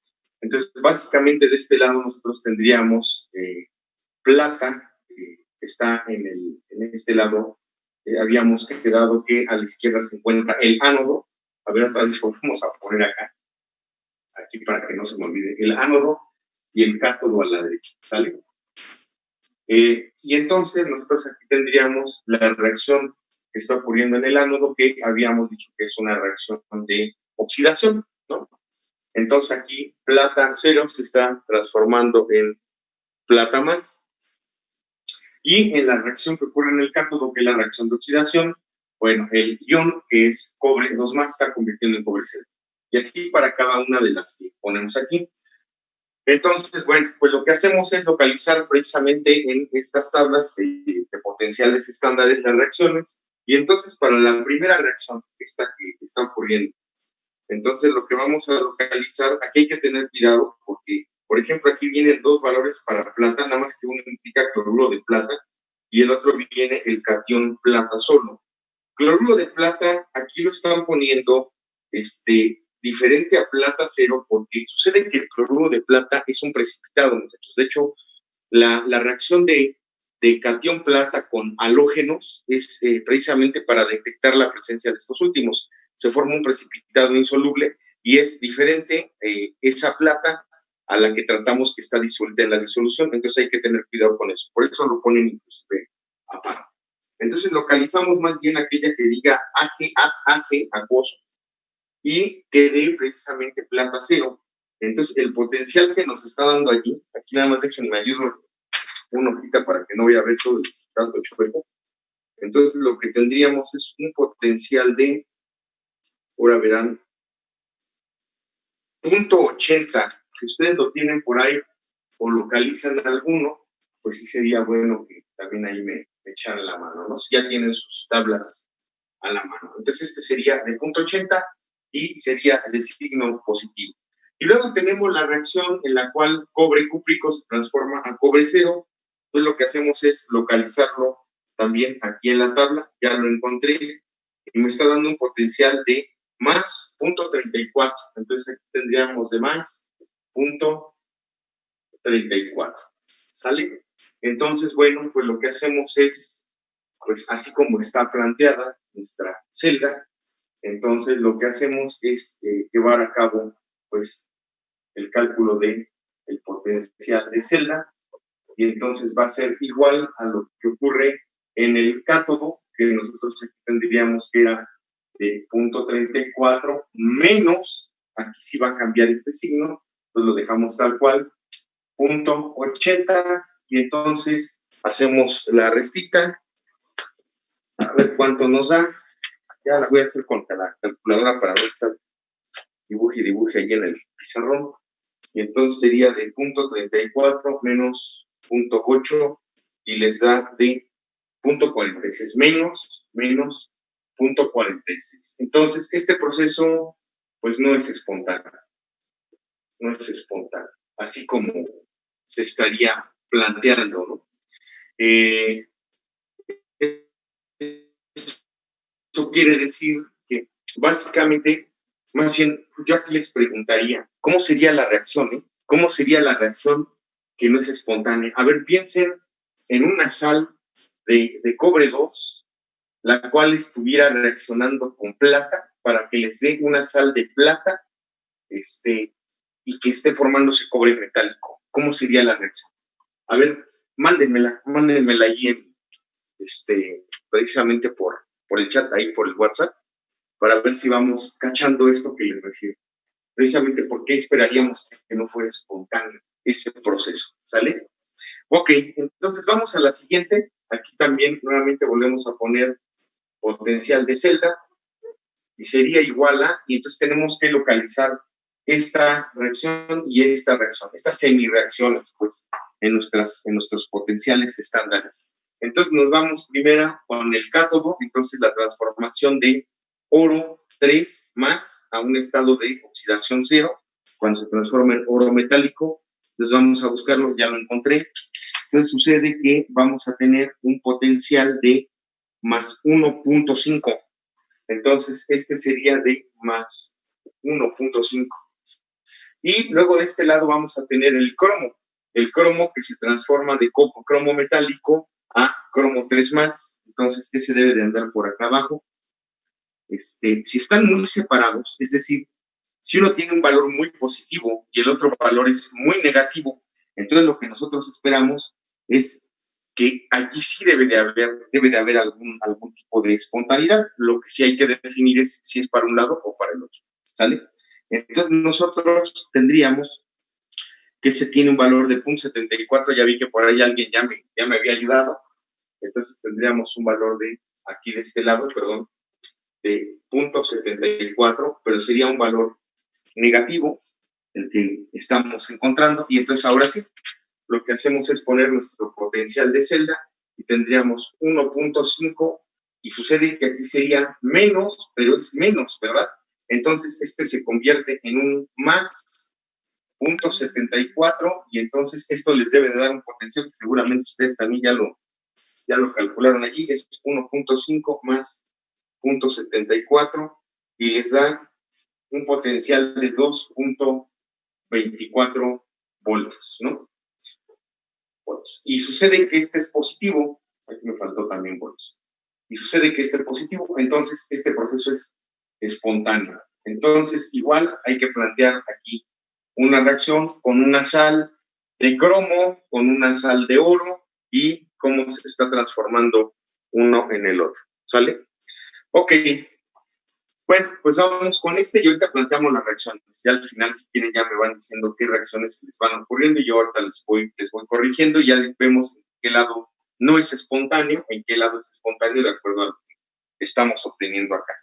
Entonces básicamente de este lado nosotros tendríamos plata, está en este lado. Habíamos quedado que a la izquierda se encuentra el ánodo. A ver, otra vez vamos a poner acá, aquí para que no se me olvide, el ánodo y el cátodo a la derecha, ¿sale? Y entonces nosotros aquí tendríamos la reacción que está ocurriendo en el ánodo, que habíamos dicho que es una reacción de oxidación, ¿no? Entonces aquí plata cero se está transformando en plata más, y en la reacción que ocurre en el cátodo, que es la reacción de oxidación, bueno, el ion, que es cobre 2 más, está convirtiendo en cobre cero. Y así para cada una de las que ponemos aquí. Entonces, bueno, pues lo que hacemos es localizar precisamente en estas tablas de potenciales estándares las reacciones. Y entonces, para la primera reacción que está ocurriendo, entonces lo que vamos a localizar, aquí hay que tener cuidado porque, por ejemplo, aquí vienen dos valores para plata, nada más que uno implica cloruro de plata y el otro viene el catión plata solo. Cloruro de plata, aquí lo están poniendo diferente a plata cero, porque sucede que el cloruro de plata es un precipitado, muchachos. De hecho, la reacción de catión plata con halógenos es precisamente para detectar la presencia de estos últimos. Se forma un precipitado insoluble y es diferente esa plata a la que tratamos que está disuelta en la disolución. Entonces hay que tener cuidado con eso. Por eso lo ponen inclusive aparte. Entonces localizamos más bien aquella que diga AC, acuoso, y que dé precisamente plata cero. Entonces el potencial que nos está dando aquí nada más déjenme ayudar una hojita para que no vaya a ver todo el tanto chueco. Entonces lo que tendríamos es un potencial de, ahora verán, 0.80. Si ustedes lo tienen por ahí o localizan alguno, pues sí sería bueno que también ahí me echaran la mano, ¿no? Si ya tienen sus tablas a la mano. Entonces este sería de 0.80 y sería de signo positivo. Y luego tenemos la reacción en la cual cobre cúprico se transforma a cobre cero. Entonces lo que hacemos es localizarlo también aquí en la tabla. Ya lo encontré y me está dando un potencial de más 0.34. Entonces aquí tendríamos de más 0.34. ¿Sale? Entonces, bueno, pues lo que hacemos es, pues así como está planteada nuestra celda, entonces lo que hacemos es llevar a cabo, pues, el cálculo de el potencial de celda, y entonces va a ser igual a lo que ocurre en el cátodo, que nosotros aquí tendríamos que era de 0.34 menos, aquí sí va a cambiar este signo, entonces lo dejamos tal cual, 0.80, y entonces hacemos la restita, a ver cuánto nos da. Ya la voy a hacer con la calculadora para no estar dibuje ahí en el pizarrón. Y entonces sería de 0.34 menos 0.8 y les da de 0.46, menos 0.46. Entonces, este proceso, pues no es espontáneo, así como se estaría planteando, ¿no? Eso quiere decir que básicamente, más bien, yo aquí les preguntaría, ¿cómo sería la reacción? ¿Cómo sería la reacción que no es espontánea? A ver, piensen en una sal de cobre 2, la cual estuviera reaccionando con plata para que les dé una sal de plata y que esté formándose cobre metálico. ¿Cómo sería la reacción? A ver, mándenmela ahí precisamente por el chat, ahí por el WhatsApp, para ver si vamos cachando esto que les refiero. Precisamente por qué esperaríamos que no fuera espontáneo ese proceso, ¿sale? Ok, entonces vamos a la siguiente. Aquí también nuevamente volvemos a poner potencial de celda y sería igual a, y entonces tenemos que localizar esta reacción y esta reacción, estas semireacciones, pues, en nuestros potenciales estándares. Entonces nos vamos primero con el cátodo, entonces la transformación de oro 3 más a un estado de oxidación 0, cuando se transforma en oro metálico. Entonces vamos a buscarlo, ya lo encontré. Entonces sucede que vamos a tener un potencial de más 1.5. Entonces este sería de más 1.5. Y luego de este lado vamos a tener el cromo que se transforma de cromo metálico a cromo 3 más. Entonces ese debe de andar por acá abajo. Si están muy separados, es decir, si uno tiene un valor muy positivo y el otro valor es muy negativo, entonces lo que nosotros esperamos es que allí sí debe de haber algún tipo de espontaneidad. Lo que sí hay que definir es si es para un lado o para el otro, ¿sale? Entonces nosotros tendríamos que se tiene un valor de 0.74, ya vi que por ahí alguien ya me había ayudado, entonces tendríamos un valor de, aquí de este lado, perdón, de 0.74, pero sería un valor negativo, el que estamos encontrando, y entonces ahora sí, lo que hacemos es poner nuestro potencial de celda y tendríamos 1.5 y sucede que aquí sería menos, pero es menos, ¿verdad? Entonces este se convierte en un más 0.74 y entonces esto les debe de dar un potencial que seguramente ustedes también ya lo calcularon allí, es 1.5 más 0.74 y les da un potencial de 2.24 voltios, ¿no? Voltios. Y sucede que este es positivo, aquí me faltó también voltios, y sucede que este es positivo, entonces este proceso es espontáneo. Entonces, igual hay que plantear aquí una reacción con una sal de cromo, con una sal de oro y cómo se está transformando uno en el otro, ¿sale? Ok, bueno, pues vamos con y ahorita planteamos las reacciones. Ya al final, si quieren, ya me van diciendo qué reacciones les van ocurriendo y yo ahorita les voy corrigiendo y ya vemos en qué lado no es espontáneo, en qué lado es espontáneo de acuerdo a lo que estamos obteniendo acá.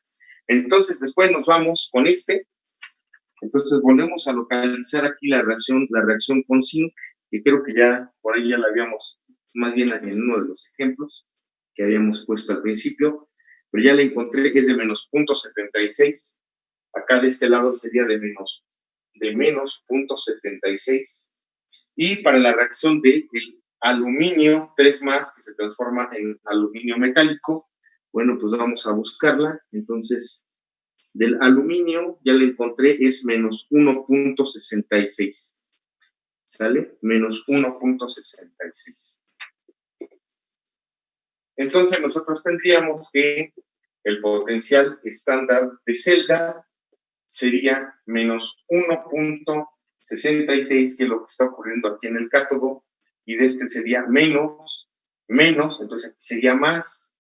Entonces, después nos vamos con Entonces, volvemos a localizar aquí la reacción con zinc, que creo que ya por ahí ya la habíamos, más bien en uno de los ejemplos que habíamos puesto al principio, pero ya la encontré, es de menos 0.76. Acá de este lado sería de menos 0.76. Y para la reacción del aluminio 3 más, que se transforma en aluminio metálico, bueno, pues vamos a buscarla. Entonces, del aluminio, ya la encontré, es menos 1.66. ¿Sale? Menos 1.66. Entonces nosotros tendríamos que el potencial estándar de celda sería menos 1.66, que es lo que está ocurriendo aquí en el cátodo, y de este sería menos, entonces aquí sería más,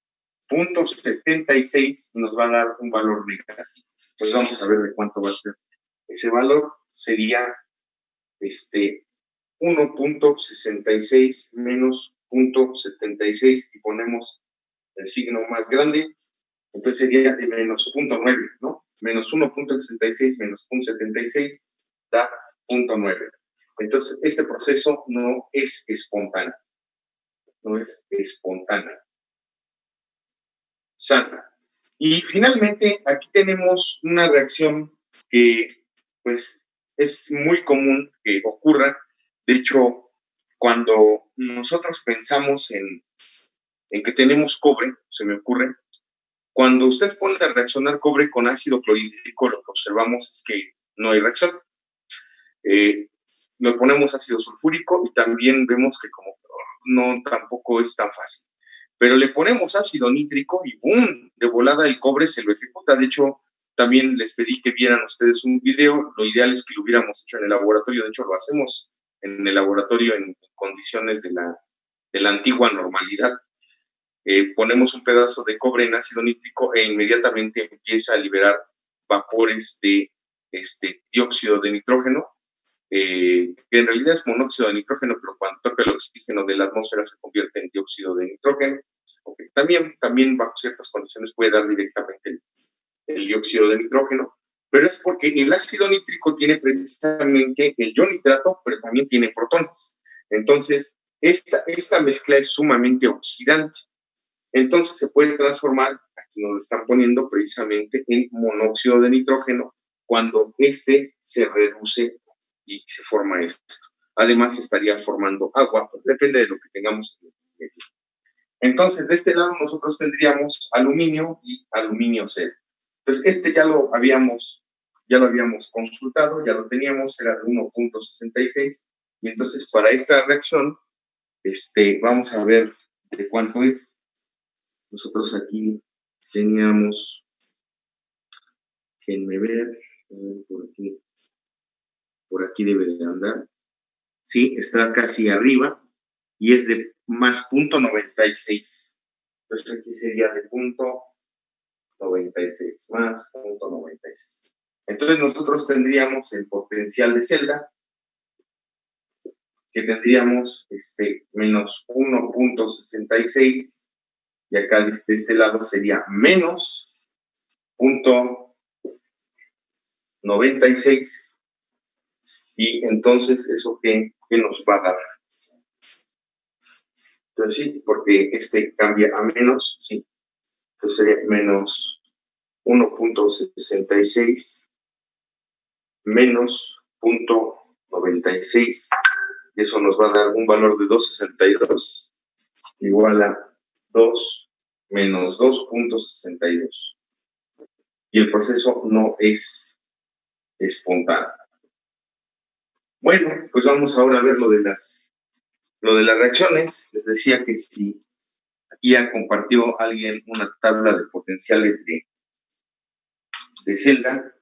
0.76 y nos va a dar un valor negativo. Pues vamos a ver de cuánto va a ser ese valor. Sería 1.66 menos 0.76 y ponemos el signo más grande, entonces sería de menos 0.9, ¿no? Menos 1.66 menos 0.76 da 0.9. Entonces, este proceso no es espontáneo. No es espontáneo. Sana. Y finalmente, aquí tenemos una reacción que, pues, es muy común que ocurra. De hecho, cuando nosotros pensamos en que tenemos cobre, se me ocurre, Cuando ustedes ponen a reaccionar cobre con ácido clorhídrico, lo que observamos es que no hay reacción. Le ponemos ácido sulfúrico y también vemos que como no tampoco es tan fácil. Pero le ponemos ácido nítrico y ¡boom! De volada el cobre se lo ejecuta. De hecho, también les pedí que vieran ustedes un video. Lo ideal es que lo hubiéramos hecho en el laboratorio. De hecho, lo hacemos en el laboratorio en condiciones de la antigua normalidad. Ponemos un pedazo de cobre en ácido nítrico e inmediatamente empieza a liberar vapores de dióxido de nitrógeno, que en realidad es monóxido de nitrógeno, pero cuando toca el oxígeno de la atmósfera se convierte en dióxido de nitrógeno. Okay. También bajo ciertas condiciones puede dar directamente el dióxido de nitrógeno, pero es porque el ácido nítrico tiene precisamente el ion nitrato, pero también tiene protones. Entonces, esta mezcla es sumamente oxidante. Entonces se puede transformar, aquí nos lo están poniendo precisamente en monóxido de nitrógeno, cuando se reduce y se forma esto. Además estaría formando agua, depende de lo que tengamos. Entonces, de este lado nosotros tendríamos aluminio y aluminio cero. Entonces, ya lo habíamos consultado, ya lo teníamos, era de 1.66, y entonces para esta reacción, vamos a ver de cuánto es. Nosotros aquí teníamos, déjenme ver, por aquí debe de andar. Sí, está casi arriba y es de más 0.96. Entonces aquí sería de 0.96 más 0.96. Entonces nosotros tendríamos el potencial de celda, que tendríamos menos 1.66, y acá de este lado sería menos 0.96, y entonces eso ¿qué nos va a dar? Entonces sí, porque cambia a menos, sí, entonces sería menos 1.66 menos 0.96, y eso nos va a dar un valor de 2.62 igual a 2 menos 2.62, y el proceso no es espontáneo. Bueno, pues vamos ahora a ver lo de las reacciones. Les decía que si aquí ya compartió alguien una tabla de potenciales de celda,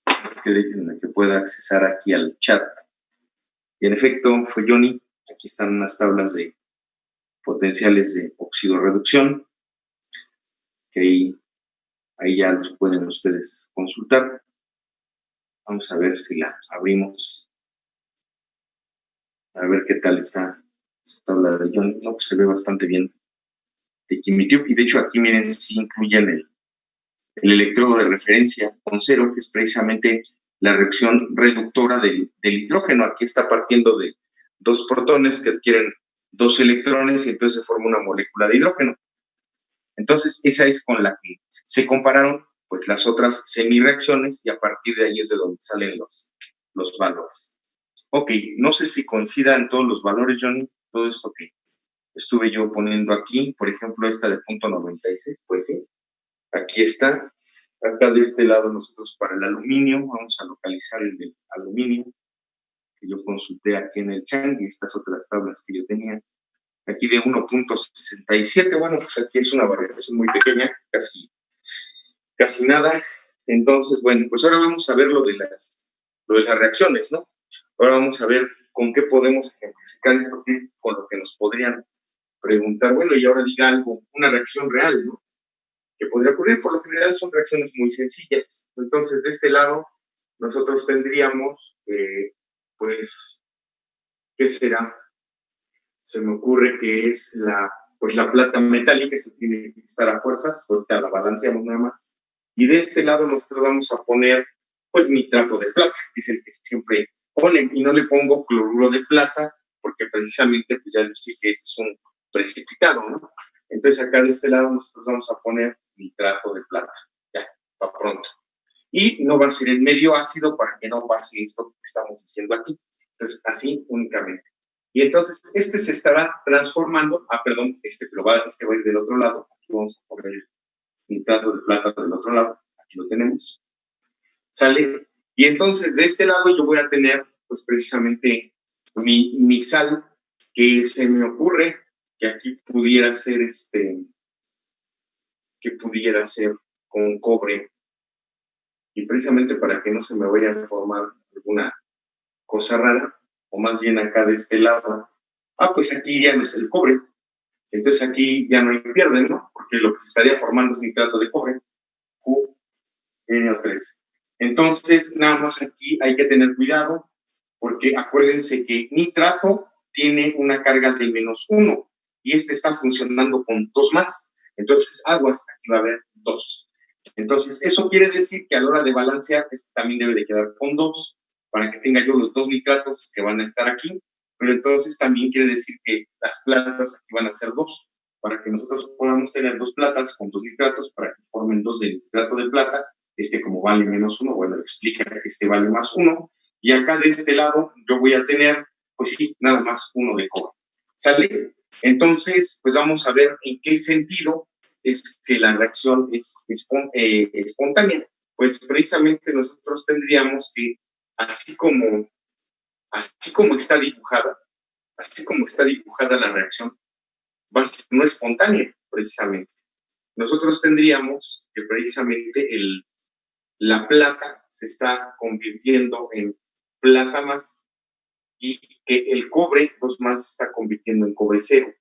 es que déjenme que pueda accesar aquí al chat. Y en efecto, fue Johnny. Aquí están unas tablas de potenciales de oxidorreducción, que ahí ya los pueden ustedes consultar. Vamos a ver si la abrimos. A ver qué tal está su tabla de Johnny. No, pues se ve bastante bien de Kimitube. Y de hecho aquí miren, sí incluyen el electrodo de referencia con cero, que es precisamente la reacción reductora del hidrógeno. Aquí está partiendo de dos protones que adquieren dos electrones y entonces se forma una molécula de hidrógeno. Entonces, esa es con la que se compararon pues las otras semireacciones, y a partir de ahí es de donde salen los valores. Ok, no sé si coincidan todos los valores, Johnny, todo esto que estuve yo poniendo aquí, por ejemplo, esta de 0.96, pues sí, aquí está. Acá de este lado nosotros para el aluminio, vamos a localizar el del aluminio, que yo consulté aquí en el Chang, y estas otras tablas que yo tenía. Aquí de 1.67, bueno, pues aquí es una variación muy pequeña, casi nada. Entonces, bueno, pues ahora vamos a ver lo de las reacciones, ¿no? Ahora vamos a ver con qué podemos ejemplificar esto, con lo que nos podrían preguntar, bueno, y ahora diga algo, una reacción real, ¿no? Que podría ocurrir. Por lo general son reacciones muy sencillas. Entonces, de este lado, nosotros tendríamos, pues, ¿qué será? Se me ocurre que es la plata metálica, que se tiene que estar a fuerzas, ahorita la balanceamos nada más. Y de este lado nosotros vamos a poner, pues, nitrato de plata, que es el que siempre ponen, y no le pongo cloruro de plata, porque precisamente, pues ya les dije que es un precipitado, ¿no? Entonces acá de este lado nosotros vamos a poner nitrato de plata, ya, para pronto. Y no va a ser el medio ácido para que no pase esto que estamos diciendo aquí. Entonces, así únicamente. Y entonces, se estará transformando, pero este va a ir del otro lado. Aquí vamos a poner nitrato de plata del otro lado, aquí lo tenemos, ¿sale? Y entonces de este lado yo voy a tener, pues precisamente, mi sal, que se me ocurre que aquí pudiera ser que pudiera ser con cobre, y precisamente para que no se me vaya a formar alguna cosa rara, o más bien acá de este lado, pues aquí ya no es el cobre, entonces aquí ya no hay pierde, ¿no? Porque lo que se estaría formando es nitrato de cobre, NO3. Entonces, nada más aquí hay que tener cuidado, porque acuérdense que nitrato tiene una carga de -1 y este está funcionando con 2 más. Entonces, aguas, aquí va a haber 2. Entonces, eso quiere decir que a la hora de balancear, este también debe de quedar con 2 para que tenga yo los 2 nitratos que van a estar aquí. Pero entonces también quiere decir que las platas aquí van a ser 2, para que nosotros podamos tener 2 platas con 2 nitratos para que formen 2 de nitrato de plata. Como vale -1, bueno, explica que este vale +1, y acá de este lado yo voy a tener, pues sí, nada más 1 de cobre. ¿Sale? Entonces, pues vamos a ver en qué sentido es que la reacción es espontánea. Pues precisamente nosotros tendríamos que, así como está dibujada, la reacción, va a ser no espontánea, precisamente. Nosotros tendríamos que precisamente la plata se está convirtiendo en plata más y que el cobre 2 más se está convirtiendo en cobre 0.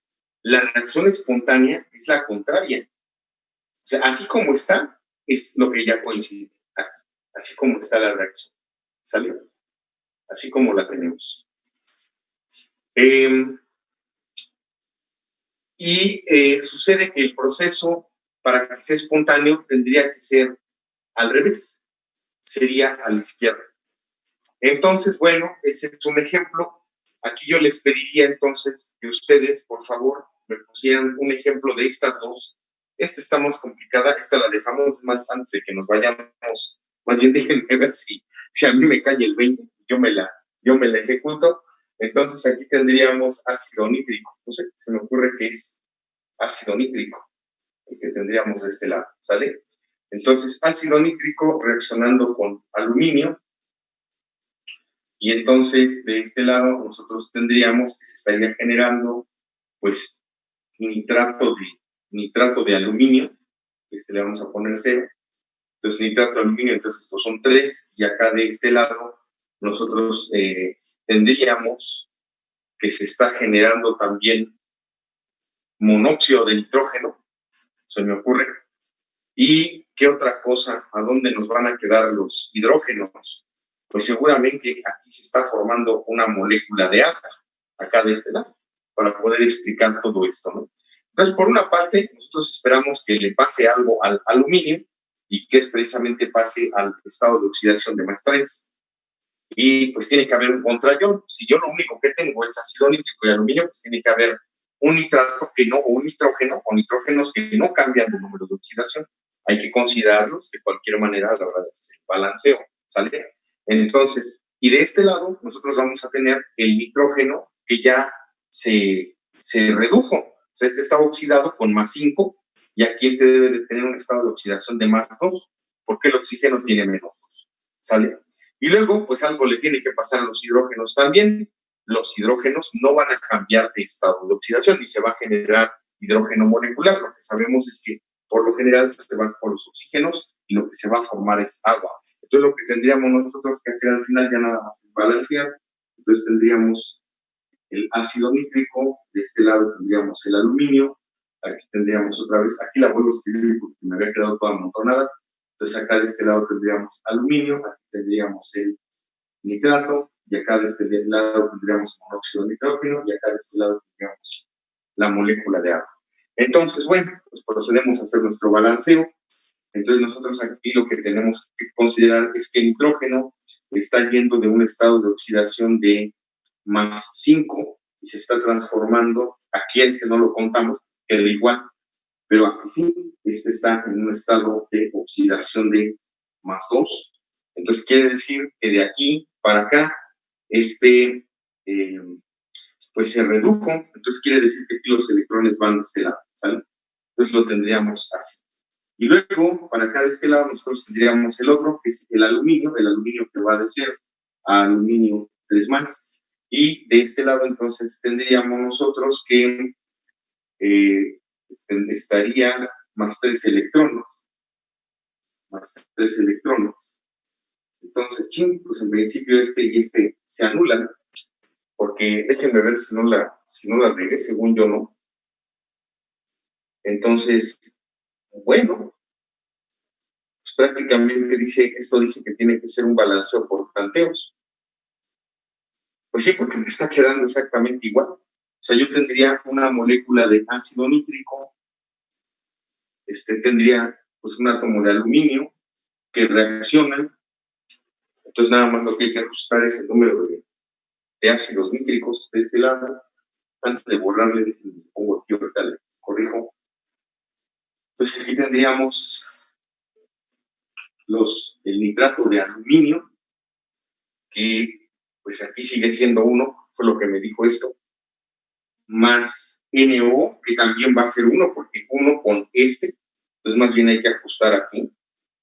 La reacción espontánea es la contraria. O sea, así como está, es lo que ya coincide aquí. Así como está la reacción. ¿Sale? Así como la tenemos. Sucede que el proceso, para que sea espontáneo, tendría que ser al revés. Sería a la izquierda. Entonces, bueno, ese es un ejemplo. Aquí yo les pediría entonces que ustedes, por favor, me pusieran un ejemplo de estas dos. Esta está más complicada, esta la dejamos más antes de que nos vayamos. Más bien déjenme ver si a mí me cae el 20, yo me la ejecuto. Entonces aquí tendríamos ácido nítrico. No sé, se me ocurre que es ácido nítrico el que tendríamos de este lado, ¿sale? Entonces, ácido nítrico reaccionando con aluminio. Y entonces, de este lado, nosotros tendríamos que se estaría generando, pues, nitrato de aluminio. Le vamos a poner 0. Entonces, nitrato de aluminio, entonces estos son 3. Y acá de este lado, nosotros tendríamos que se está generando también monóxido de nitrógeno, se me ocurre. ¿Y qué otra cosa? ¿A dónde nos van a quedar los hidrógenos? Pues seguramente aquí se está formando una molécula de agua, acá de este lado, para poder explicar todo esto, ¿no? Entonces, por una parte, nosotros esperamos que le pase algo al aluminio y que es precisamente pase al estado de oxidación de más 3. Y pues tiene que haber un contraion. Si yo lo único que tengo es ácido nítrico y aluminio, pues tiene que haber un nitrato que no, o un nitrógeno, o nitrógenos que no cambian el número de oxidación. Hay que considerarlos de cualquier manera a la hora de hacer el balanceo, ¿sale? Entonces, y de este lado, nosotros vamos a tener el nitrógeno que ya se redujo. O sea, este está oxidado con +5 y aquí este debe de tener un estado de oxidación de +2 porque el oxígeno tiene -2, ¿sale? Y luego, pues algo le tiene que pasar a los hidrógenos también. Los hidrógenos no van a cambiar de estado de oxidación y se va a generar hidrógeno molecular. Lo que sabemos es que por lo general se van por los oxígenos y lo que se va a formar es agua. Entonces lo que tendríamos nosotros que hacer al final ya nada más es balancear. Entonces tendríamos el ácido nítrico, de este lado tendríamos el aluminio, aquí tendríamos otra vez, aquí la vuelvo a escribir porque me había quedado toda amontonada. Entonces acá de este lado tendríamos aluminio, aquí tendríamos el nitrato, y acá de este lado tendríamos monóxido de nitrógeno, y acá de este lado tendríamos la molécula de agua. Entonces, bueno, pues procedemos a hacer nuestro balanceo. Entonces nosotros aquí lo que tenemos que considerar es que el nitrógeno está yendo de un estado de oxidación de +5 y se está transformando, aquí no lo contamos, queda igual, pero aquí sí, está en un estado de oxidación de +2. Entonces quiere decir que de aquí para acá, pues se redujo. Entonces quiere decir que aquí los electrones van de este lado, ¿sale? Entonces lo tendríamos así. Y luego, para acá de este lado, nosotros tendríamos el otro, que es el aluminio que va de 0 a aluminio 3 más. Y de este lado, entonces, tendríamos nosotros que estaría más 3 electrones. Más 3 electrones. Entonces, pues en principio este y este se anulan, porque déjenme ver si no la regué, según yo no. Entonces, bueno, pues prácticamente esto dice que tiene que ser un balanceo por tanteos. Pues sí, porque me está quedando exactamente igual. O sea, yo tendría una molécula de ácido nítrico, tendría pues un átomo de aluminio que reaccionan. Entonces, nada más lo que hay que ajustar es el número de ácidos nítricos de este lado. Antes de borrarle, pongo aquí, ahorita le corrijo. Entonces, aquí tendríamos el nitrato de aluminio, que pues aquí sigue siendo 1, fue lo que me dijo esto, más NO, que también va a ser 1, porque 1 con entonces más bien hay que ajustar aquí.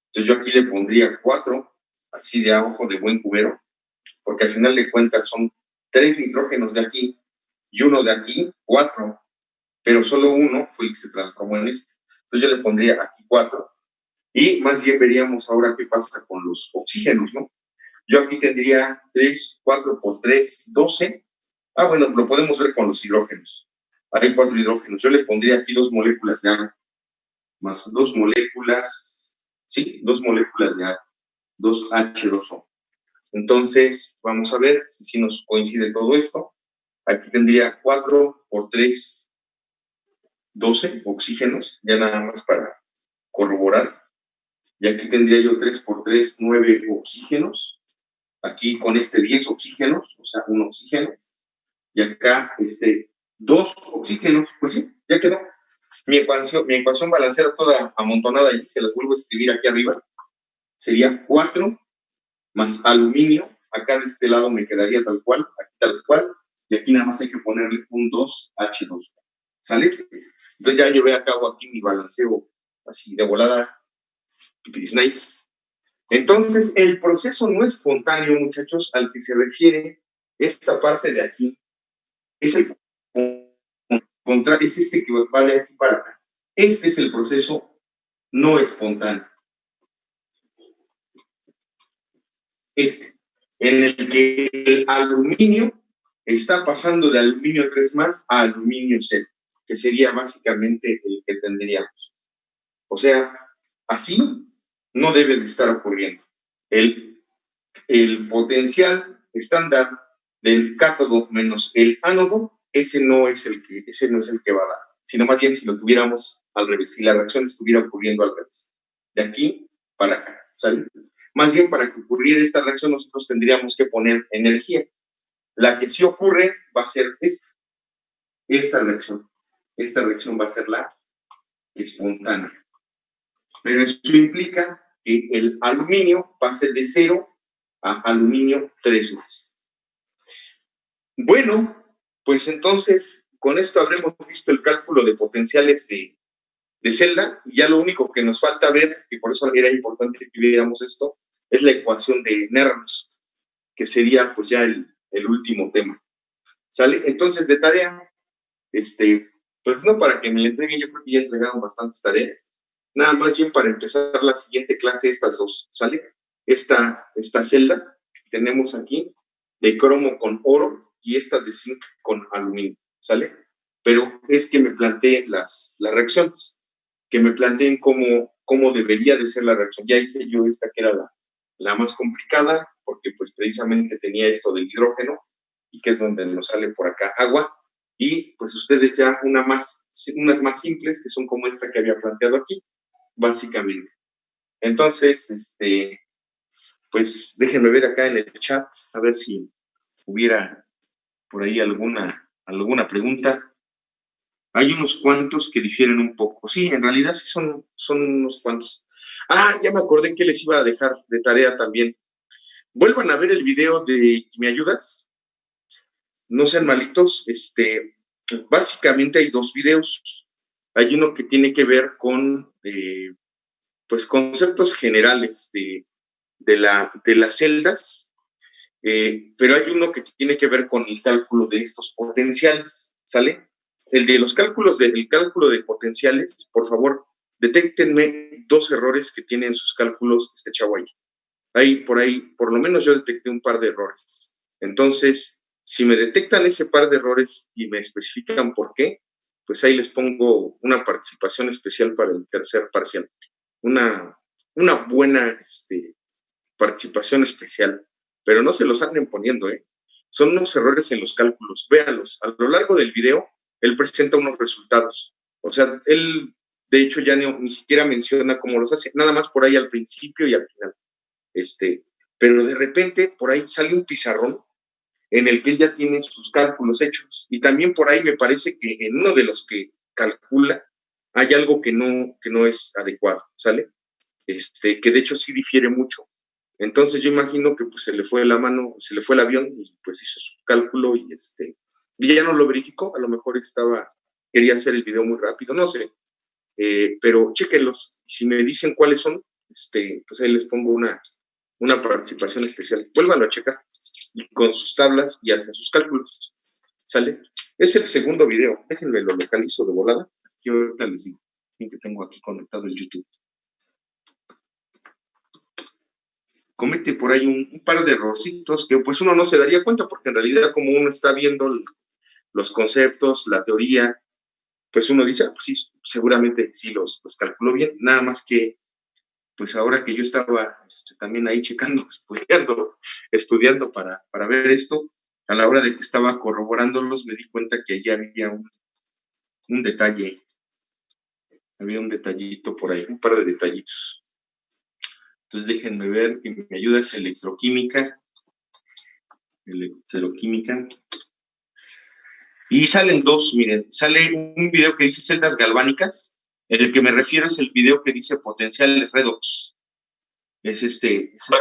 Entonces yo aquí le pondría 4, así de a ojo de buen cubero, porque al final de cuentas son 3 nitrógenos de aquí y 1 de aquí, 4, pero solo 1 fue el que se transformó en este. Entonces yo le pondría aquí 4, y más bien veríamos ahora qué pasa con los oxígenos, ¿no? Yo aquí tendría 3, 4 por 3, 12. Ah, bueno, lo podemos ver con los hidrógenos. Hay 4 hidrógenos. Yo le pondría aquí 2 moléculas de agua, más 2 moléculas, sí, 2 moléculas de agua, 2H2O. Entonces, vamos a ver si nos coincide todo esto. Aquí tendría 4 por 3, 12 oxígenos, ya nada más para corroborar. Y aquí tendría yo 3 por 3, 9 oxígenos. Aquí con 10 oxígenos, o sea, 1 oxígeno. Y acá 2 oxígenos. Pues sí, ya quedó. Mi ecuación balancera toda amontonada, y se las vuelvo a escribir aquí arriba, sería 4 más aluminio. Acá de este lado me quedaría tal cual, aquí tal cual, y aquí nada más hay que ponerle un 2H2. ¿Sale? Entonces ya llevé a cabo aquí mi balanceo así de volada. It's nice. Entonces, el proceso no espontáneo, muchachos, al que se refiere esta parte de aquí, es es este que va de aquí para acá. Este es el proceso no espontáneo. En el que el aluminio está pasando de aluminio 3 más a aluminio 0, que sería básicamente el que tendríamos. O sea, así no debe de estar ocurriendo. El potencial estándar del cátodo menos el ánodo, ese no es el que va a dar, sino más bien si lo tuviéramos al revés, si la reacción estuviera ocurriendo al revés, de aquí para acá, ¿sale? Más bien, para que ocurriera esta reacción, nosotros tendríamos que poner energía. La que sí ocurre va a ser esta reacción. Esta reacción va a ser la espontánea. Pero eso implica que el aluminio pase de 0 a aluminio 3 más. Bueno, pues entonces, con esto habremos visto el cálculo de potenciales de celda, y ya lo único que nos falta ver, y por eso era importante que viéramos esto, es la ecuación de Nernst, que sería pues ya el último tema. ¿Sale? Entonces, de tarea, pues no para que me la entreguen, yo creo que ya entregaron bastantes tareas, nada más bien para empezar la siguiente clase, estas dos, ¿sale? Esta celda que tenemos aquí, de cromo con oro, y esta de zinc con aluminio, ¿sale? Pero es que me planteé las reacciones, que me planteen cómo debería de ser la reacción. Ya hice yo esta que era la más complicada, porque pues precisamente tenía esto del hidrógeno, y que es donde nos sale por acá agua, y pues ustedes ya unas más simples, que son como esta que había planteado aquí, básicamente. Entonces, pues déjenme ver acá en el chat, a ver si hubiera por ahí alguna pregunta. Hay unos cuantos que difieren un poco. Sí, en realidad sí son unos cuantos. Ah, ya me acordé que les iba a dejar de tarea también. Vuelvan a ver el video de ¿Me ayudas? No sean malitos. Básicamente hay 2 videos. Hay uno que tiene que ver con pues, conceptos generales de las celdas, pero hay uno que tiene que ver con el cálculo de estos potenciales, ¿sale? El cálculo de potenciales, por favor, detéctenme 2 errores que tienen sus cálculos este chavo ahí. Por ahí, por lo menos yo detecté un par de errores. Entonces, si me detectan ese par de errores y me especifican por qué, pues ahí les pongo una participación especial para el tercer parcial. Una buena participación especial, pero no se los anden poniendo, ¿eh? Son unos errores en los cálculos. Véanlos. A lo largo del video, él presenta unos resultados. O sea, él, de hecho, ya ni siquiera menciona cómo los hace, nada más por ahí al principio y al final. Pero de repente, por ahí sale un pizarrón en el que él ya tiene sus cálculos hechos. Y también por ahí me parece que en uno de los que calcula hay algo que no es adecuado, ¿sale? Que de hecho sí difiere mucho. Entonces yo imagino que pues se le fue la mano, se le fue el avión y pues hizo su cálculo y ya no lo verificó, a lo mejor quería hacer el video muy rápido, no sé, pero chéquenlos, si me dicen cuáles son, pues ahí les pongo una participación especial. Vuélvanlo a checar y con sus tablas y hacen sus cálculos, ¿sale? Es el segundo video, déjenme lo localizo de volada, yo ahorita les digo, que tengo aquí conectado el YouTube. Comete por ahí un par de errorcitos que pues uno no se daría cuenta porque en realidad como uno está viendo los conceptos, la teoría, pues uno dice, pues sí, seguramente sí los calculó bien, nada más que pues ahora que yo estaba también ahí checando, estudiando para ver esto, a la hora de que estaba corroborándolos me di cuenta que allí había un detalle, había un detallito por ahí, un par de detallitos. Entonces déjenme ver que me ayuda es electroquímica. Y salen 2, miren, sale un video que dice celdas galvánicas, el que me refiero es el video que dice potenciales redox. Es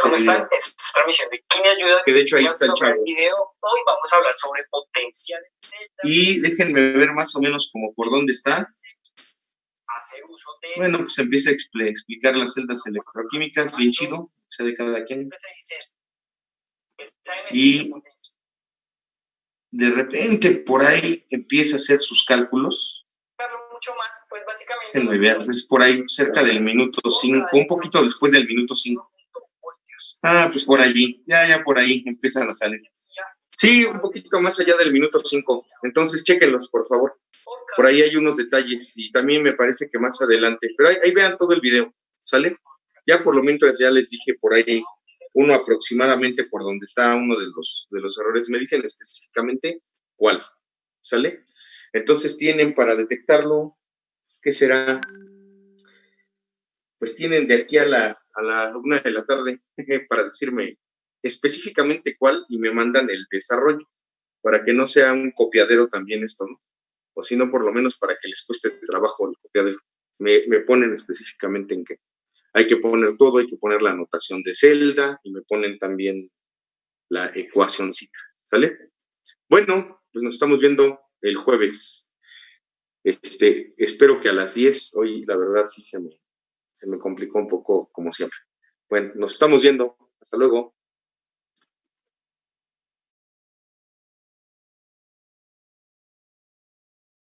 ¿Cómo están? Esta es transmisión de Química Ayudas. Que de hecho ahí está el chavo. Video. Hoy vamos a hablar sobre potenciales. Y déjenme ver más o menos como por dónde está. Bueno, pues empieza a explicar las celdas electroquímicas, bien chido, sea de cada quien. Y de repente por ahí empieza a hacer sus cálculos. Mucho más, pues básicamente. Déjenme ver, es por ahí cerca del minuto 5, un poquito después del minuto 5. Ah, pues por allí, ya por ahí empiezan a salir. Sí, un poquito más allá del minuto 5. Entonces, chéquenlos, por favor. Por ahí hay unos detalles y también me parece que más adelante. Pero ahí vean todo el video, ¿sale? Ya por lo menos ya les dije por ahí uno aproximadamente por donde está uno de los errores. Me dicen específicamente cuál, ¿sale? Entonces tienen para detectarlo, ¿qué será? Pues tienen de aquí a la 1 de la tarde para decirme específicamente cuál y me mandan el desarrollo para que no sea un copiadero también esto, ¿no? O si no, por lo menos para que les cueste trabajo el copiadero. Me ponen específicamente en qué. Hay que poner todo, hay que poner la anotación de celda y me ponen también la ecuacióncita, ¿sale? Bueno, pues nos estamos viendo el jueves. Espero que a las 10, hoy la verdad sí se me complicó un poco como siempre. Bueno, nos estamos viendo. Hasta luego.